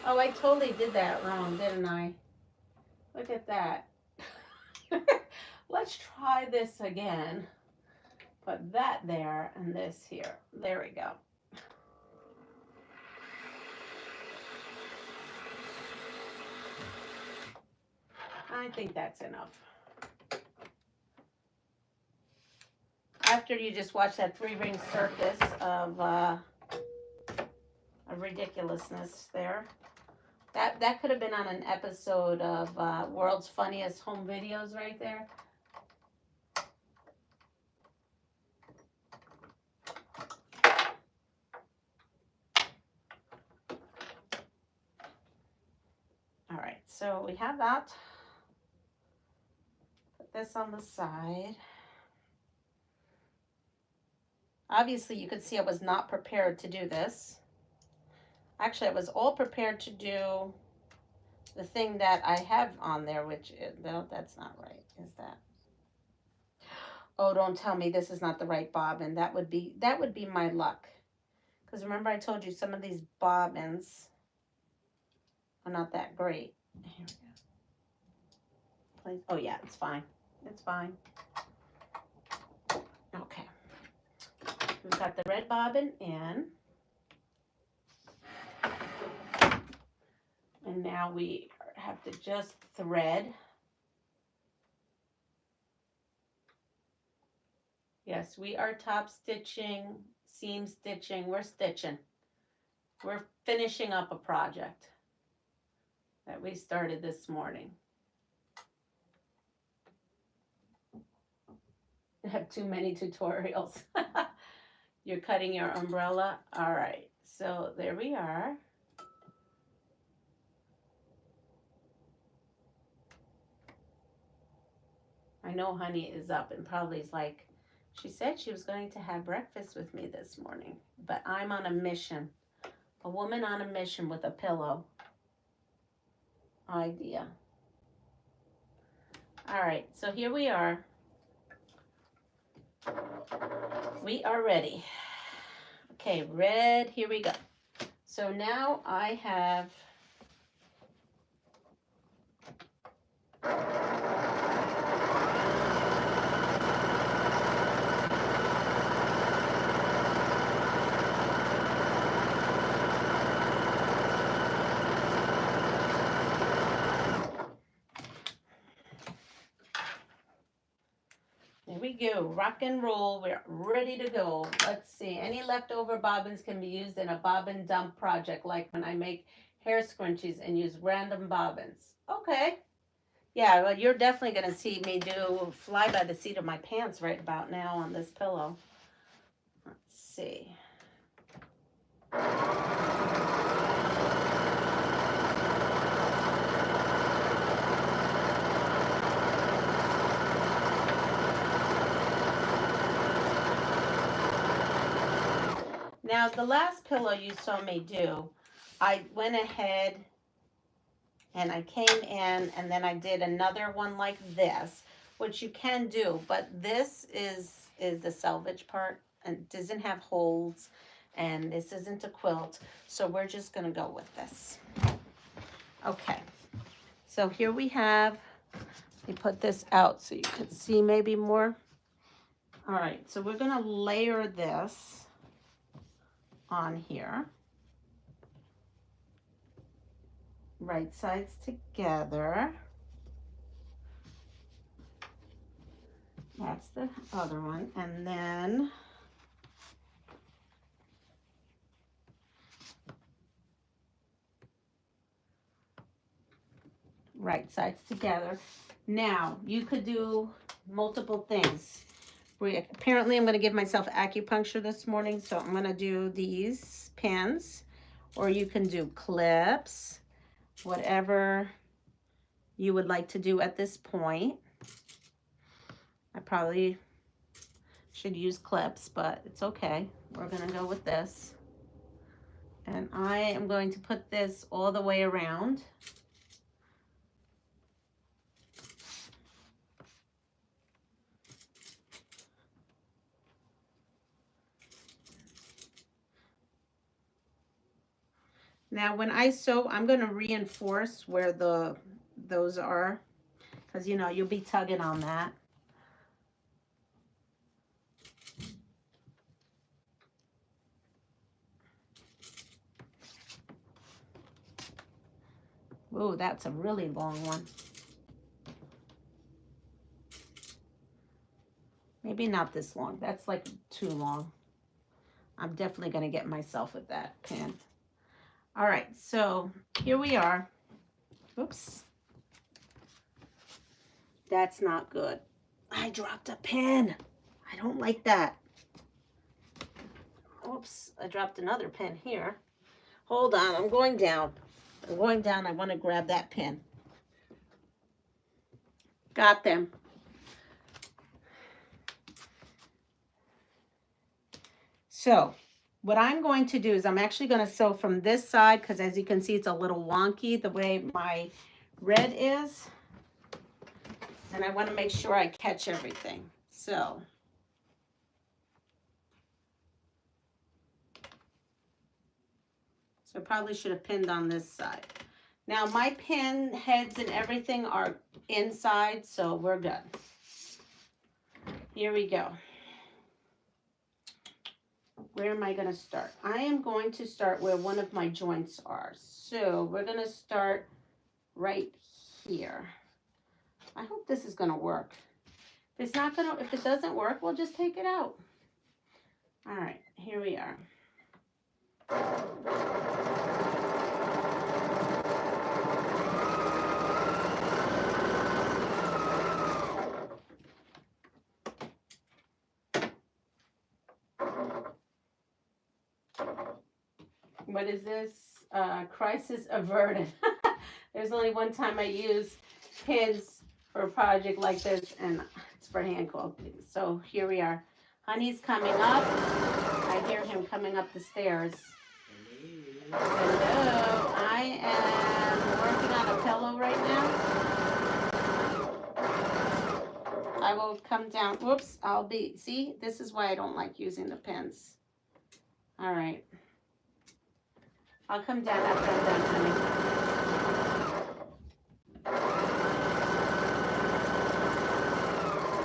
Oh, I totally did that wrong, didn't I? Look at that. Let's try this again. Put that there and this here. There we go. I think that's enough. After you just watch that 3-ring circus of ridiculousness there. That could have been on an episode of World's Funniest Home Videos right there. All right, so we have that. Put this on the side. Obviously, you could see I was not prepared to do this. Actually, I was all prepared to do the thing that I have on there, which, no, that's not right, is that? Oh, don't tell me this is not the right bobbin. That would be my luck. Because remember I told you some of these bobbins are not that great. Here we go. Please. Oh, yeah, it's fine. It's fine. Okay. We've got the red bobbin in. And now we have to just thread. Yes, we are top stitching, seam stitching. We're stitching. We're finishing up a project that we started this morning. I have too many tutorials. You're cutting your umbrella. All right, so there we are. I know Honey is up and probably is like, she said she was going to have breakfast with me this morning, but I'm on a mission. A woman on a mission with a pillow. Idea. All right, so here we are. We are ready. Okay, red, here we go. So now I have we go. Rock and roll. We're ready to go. Let's see. Any leftover bobbins can be used in a bobbin dump project, like when I make hair scrunchies and use random bobbins. Okay. Yeah, well, you're definitely going to see me do fly by the seat of my pants right about now on this pillow. Let's see. Now, the last pillow you saw me do, I went ahead and I came in and then I did another one like this, which you can do, but this is the selvage part and doesn't have holes, and this isn't a quilt, so we're just gonna go with this. Okay, so here we have, let me put this out so you can see maybe more. All right, so we're gonna layer this on here. Right sides together. That's the other one. And then right sides together. Now, you could do multiple things. Apparently, I'm going to give myself acupuncture this morning, so I'm going to do these pins, or you can do clips, whatever you would like to do at this point. I probably should use clips, but it's okay. We're going to go with this. And I am going to put this all the way around. Now, when I sew, I'm going to reinforce where those are, because, you know, you'll be tugging on that. Oh, that's a really long one. Maybe not this long. That's like too long. I'm definitely going to get myself with that pin. All right, so here we are. Oops. That's not good. I dropped a pin. I don't like that. Oops, I dropped another pin here. Hold on, I'm going down. I'm going down. I want to grab that pin. Got them. So what I'm going to do is I'm actually going to sew from this side, because as you can see, it's a little wonky the way my red is. And I want to make sure I catch everything. So I probably should have pinned on this side. Now my pin heads and everything are inside, so we're good. Here we go. Where am I going to start? I am going to start where one of my joints are. So we're going to start right here. I hope this is going to work. If it's not going to, if it doesn't work, we'll just take it out. All right, here we are. What is this? Crisis averted. There's only one time I use pins for a project like this, and it's for hand quilting. So here we are. Honey's coming up. I hear him coming up the stairs. Hello. I am working on a pillow right now. I will come down. Whoops. See, this is why I don't like using the pins. All right. I'll come down after I'm done, honey.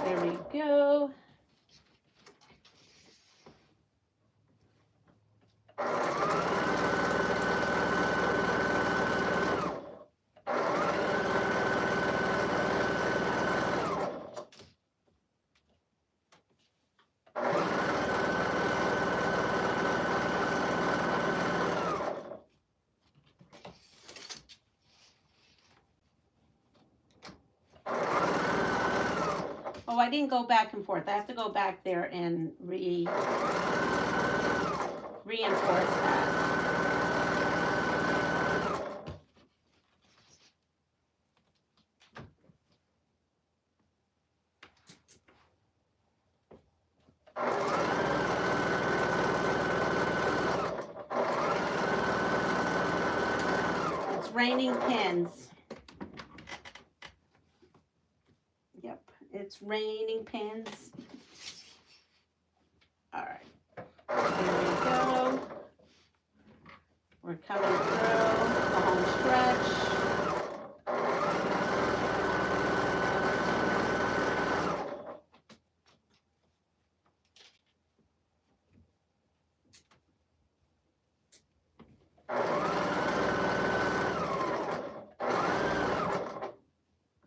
There we go. Oh, I didn't go back and forth. I have to go back there and reinforce that. It's raining pins. Yep, it's raining pins. All right, here we go. We're coming through the home stretch.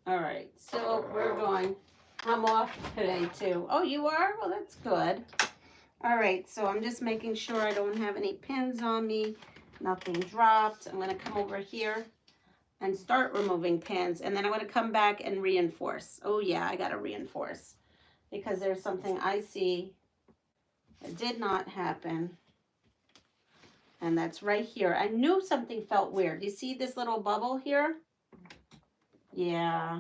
All right, so we're going. I'm off today too. Oh, you are? Well, that's good. All right, so I'm just making sure I don't have any pins on me. Nothing dropped. I'm going to come over here and start removing pins, and then I'm going to come back and reinforce. Oh yeah, I got to reinforce because there's something I see that did not happen, and that's right here. I knew something felt weird. You see this little bubble here? Yeah,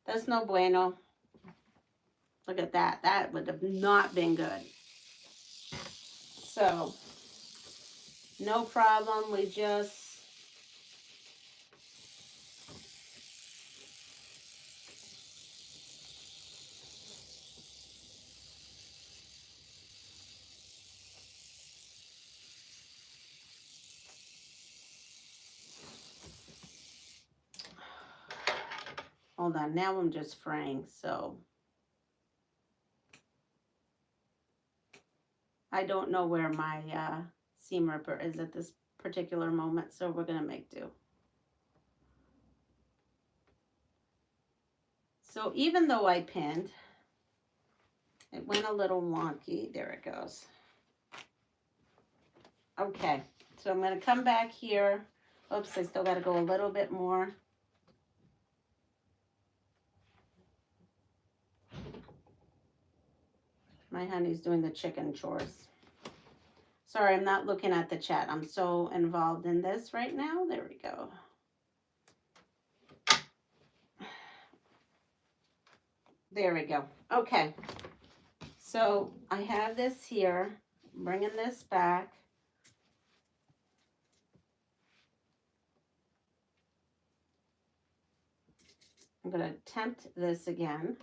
that's no bueno. Look at that. That would have not been good. So, no problem. We just hold on. Now I'm just fraying. So, I don't know where my seam ripper is at this particular moment. So, we're going to make do. So, even though I pinned, it went a little wonky. There it goes. Okay, so I'm going to come back here. Oops, I still got to go a little bit more. My honey's doing the chicken chores. Sorry, I'm not looking at the chat. I'm so involved in this right now. There we go. There we go. Okay, so I have this here. I'm bringing this back. I'm going to tempt this again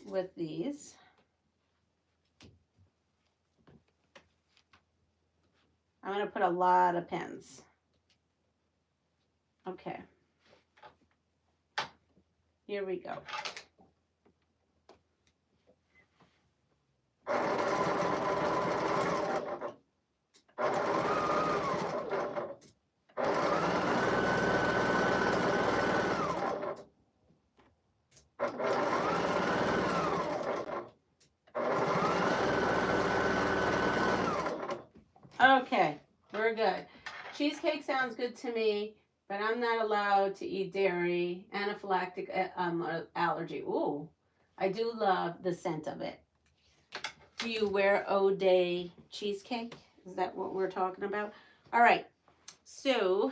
with these. I'm going to put a lot of pins. Okay. Here we go. Okay, we're good. Cheesecake sounds good to me, but I'm not allowed to eat dairy. Anaphylactic allergy. Ooh, I do love the scent of it. Do you wear O'Day cheesecake? Is that what we're talking about? All right, so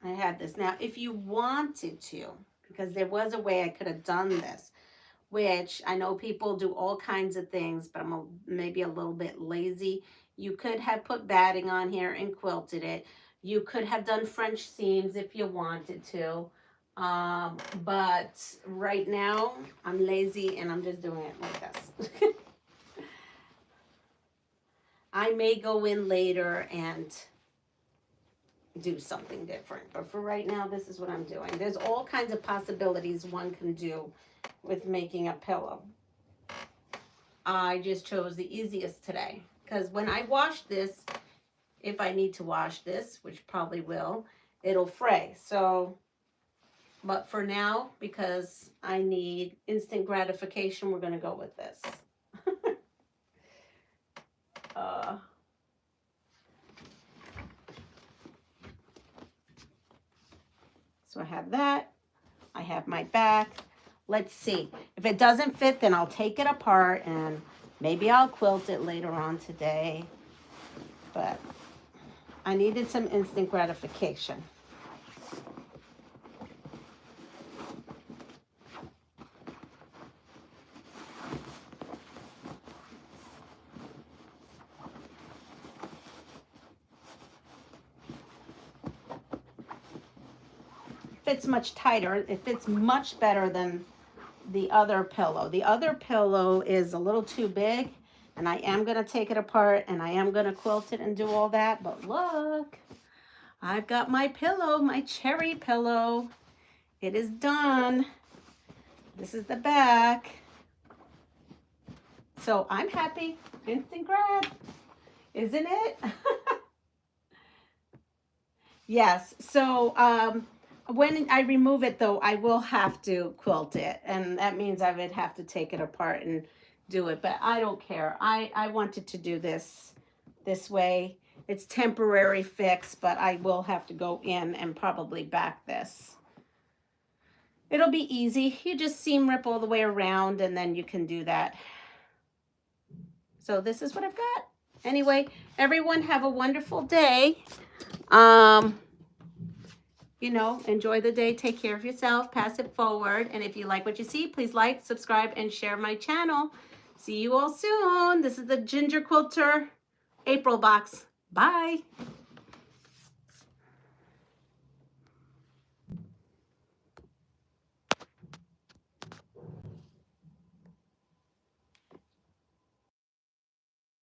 I had this. Now, if you wanted to, because there was a way I could have done this, which I know people do all kinds of things, but I'm maybe a little bit lazy. You could have put batting on here and quilted it. You could have done French seams if you wanted to. But right now, I'm lazy and I'm just doing it like this. I may go in later and do something different, but for right now, this is what I'm doing. There's all kinds of possibilities one can do with making a pillow. I just chose the easiest today because when I wash this, if I need to wash this, which probably will, it'll fray. So, but for now, because I need instant gratification, we're going to go with this. So I have that. I have my back. Let's see. If it doesn't fit, then I'll take it apart and maybe I'll quilt it later on today. But I needed some instant gratification. Fits much tighter. It fits much better than the other pillow. The other pillow is a little too big, and I am going to take it apart and I am going to quilt it and do all that. But look, I've got my pillow, my cherry pillow. It is done. This is the back. So I'm happy. Instant grab, isn't it? Yes. So when I remove it, though, I will have to quilt it, and that means I would have to take it apart and do it, but I don't care. I wanted to do this way. It's temporary fix, but I will have to go in and probably back this. It'll be easy. You just seam rip all the way around, and then you can do that. So this is what I've got. Anyway, everyone have a wonderful day. You know, enjoy the day, take care of yourself, pass it forward. And if you like what you see, please like, subscribe, and share my channel. See you all soon. This is the Ginger Quilter April box. Bye.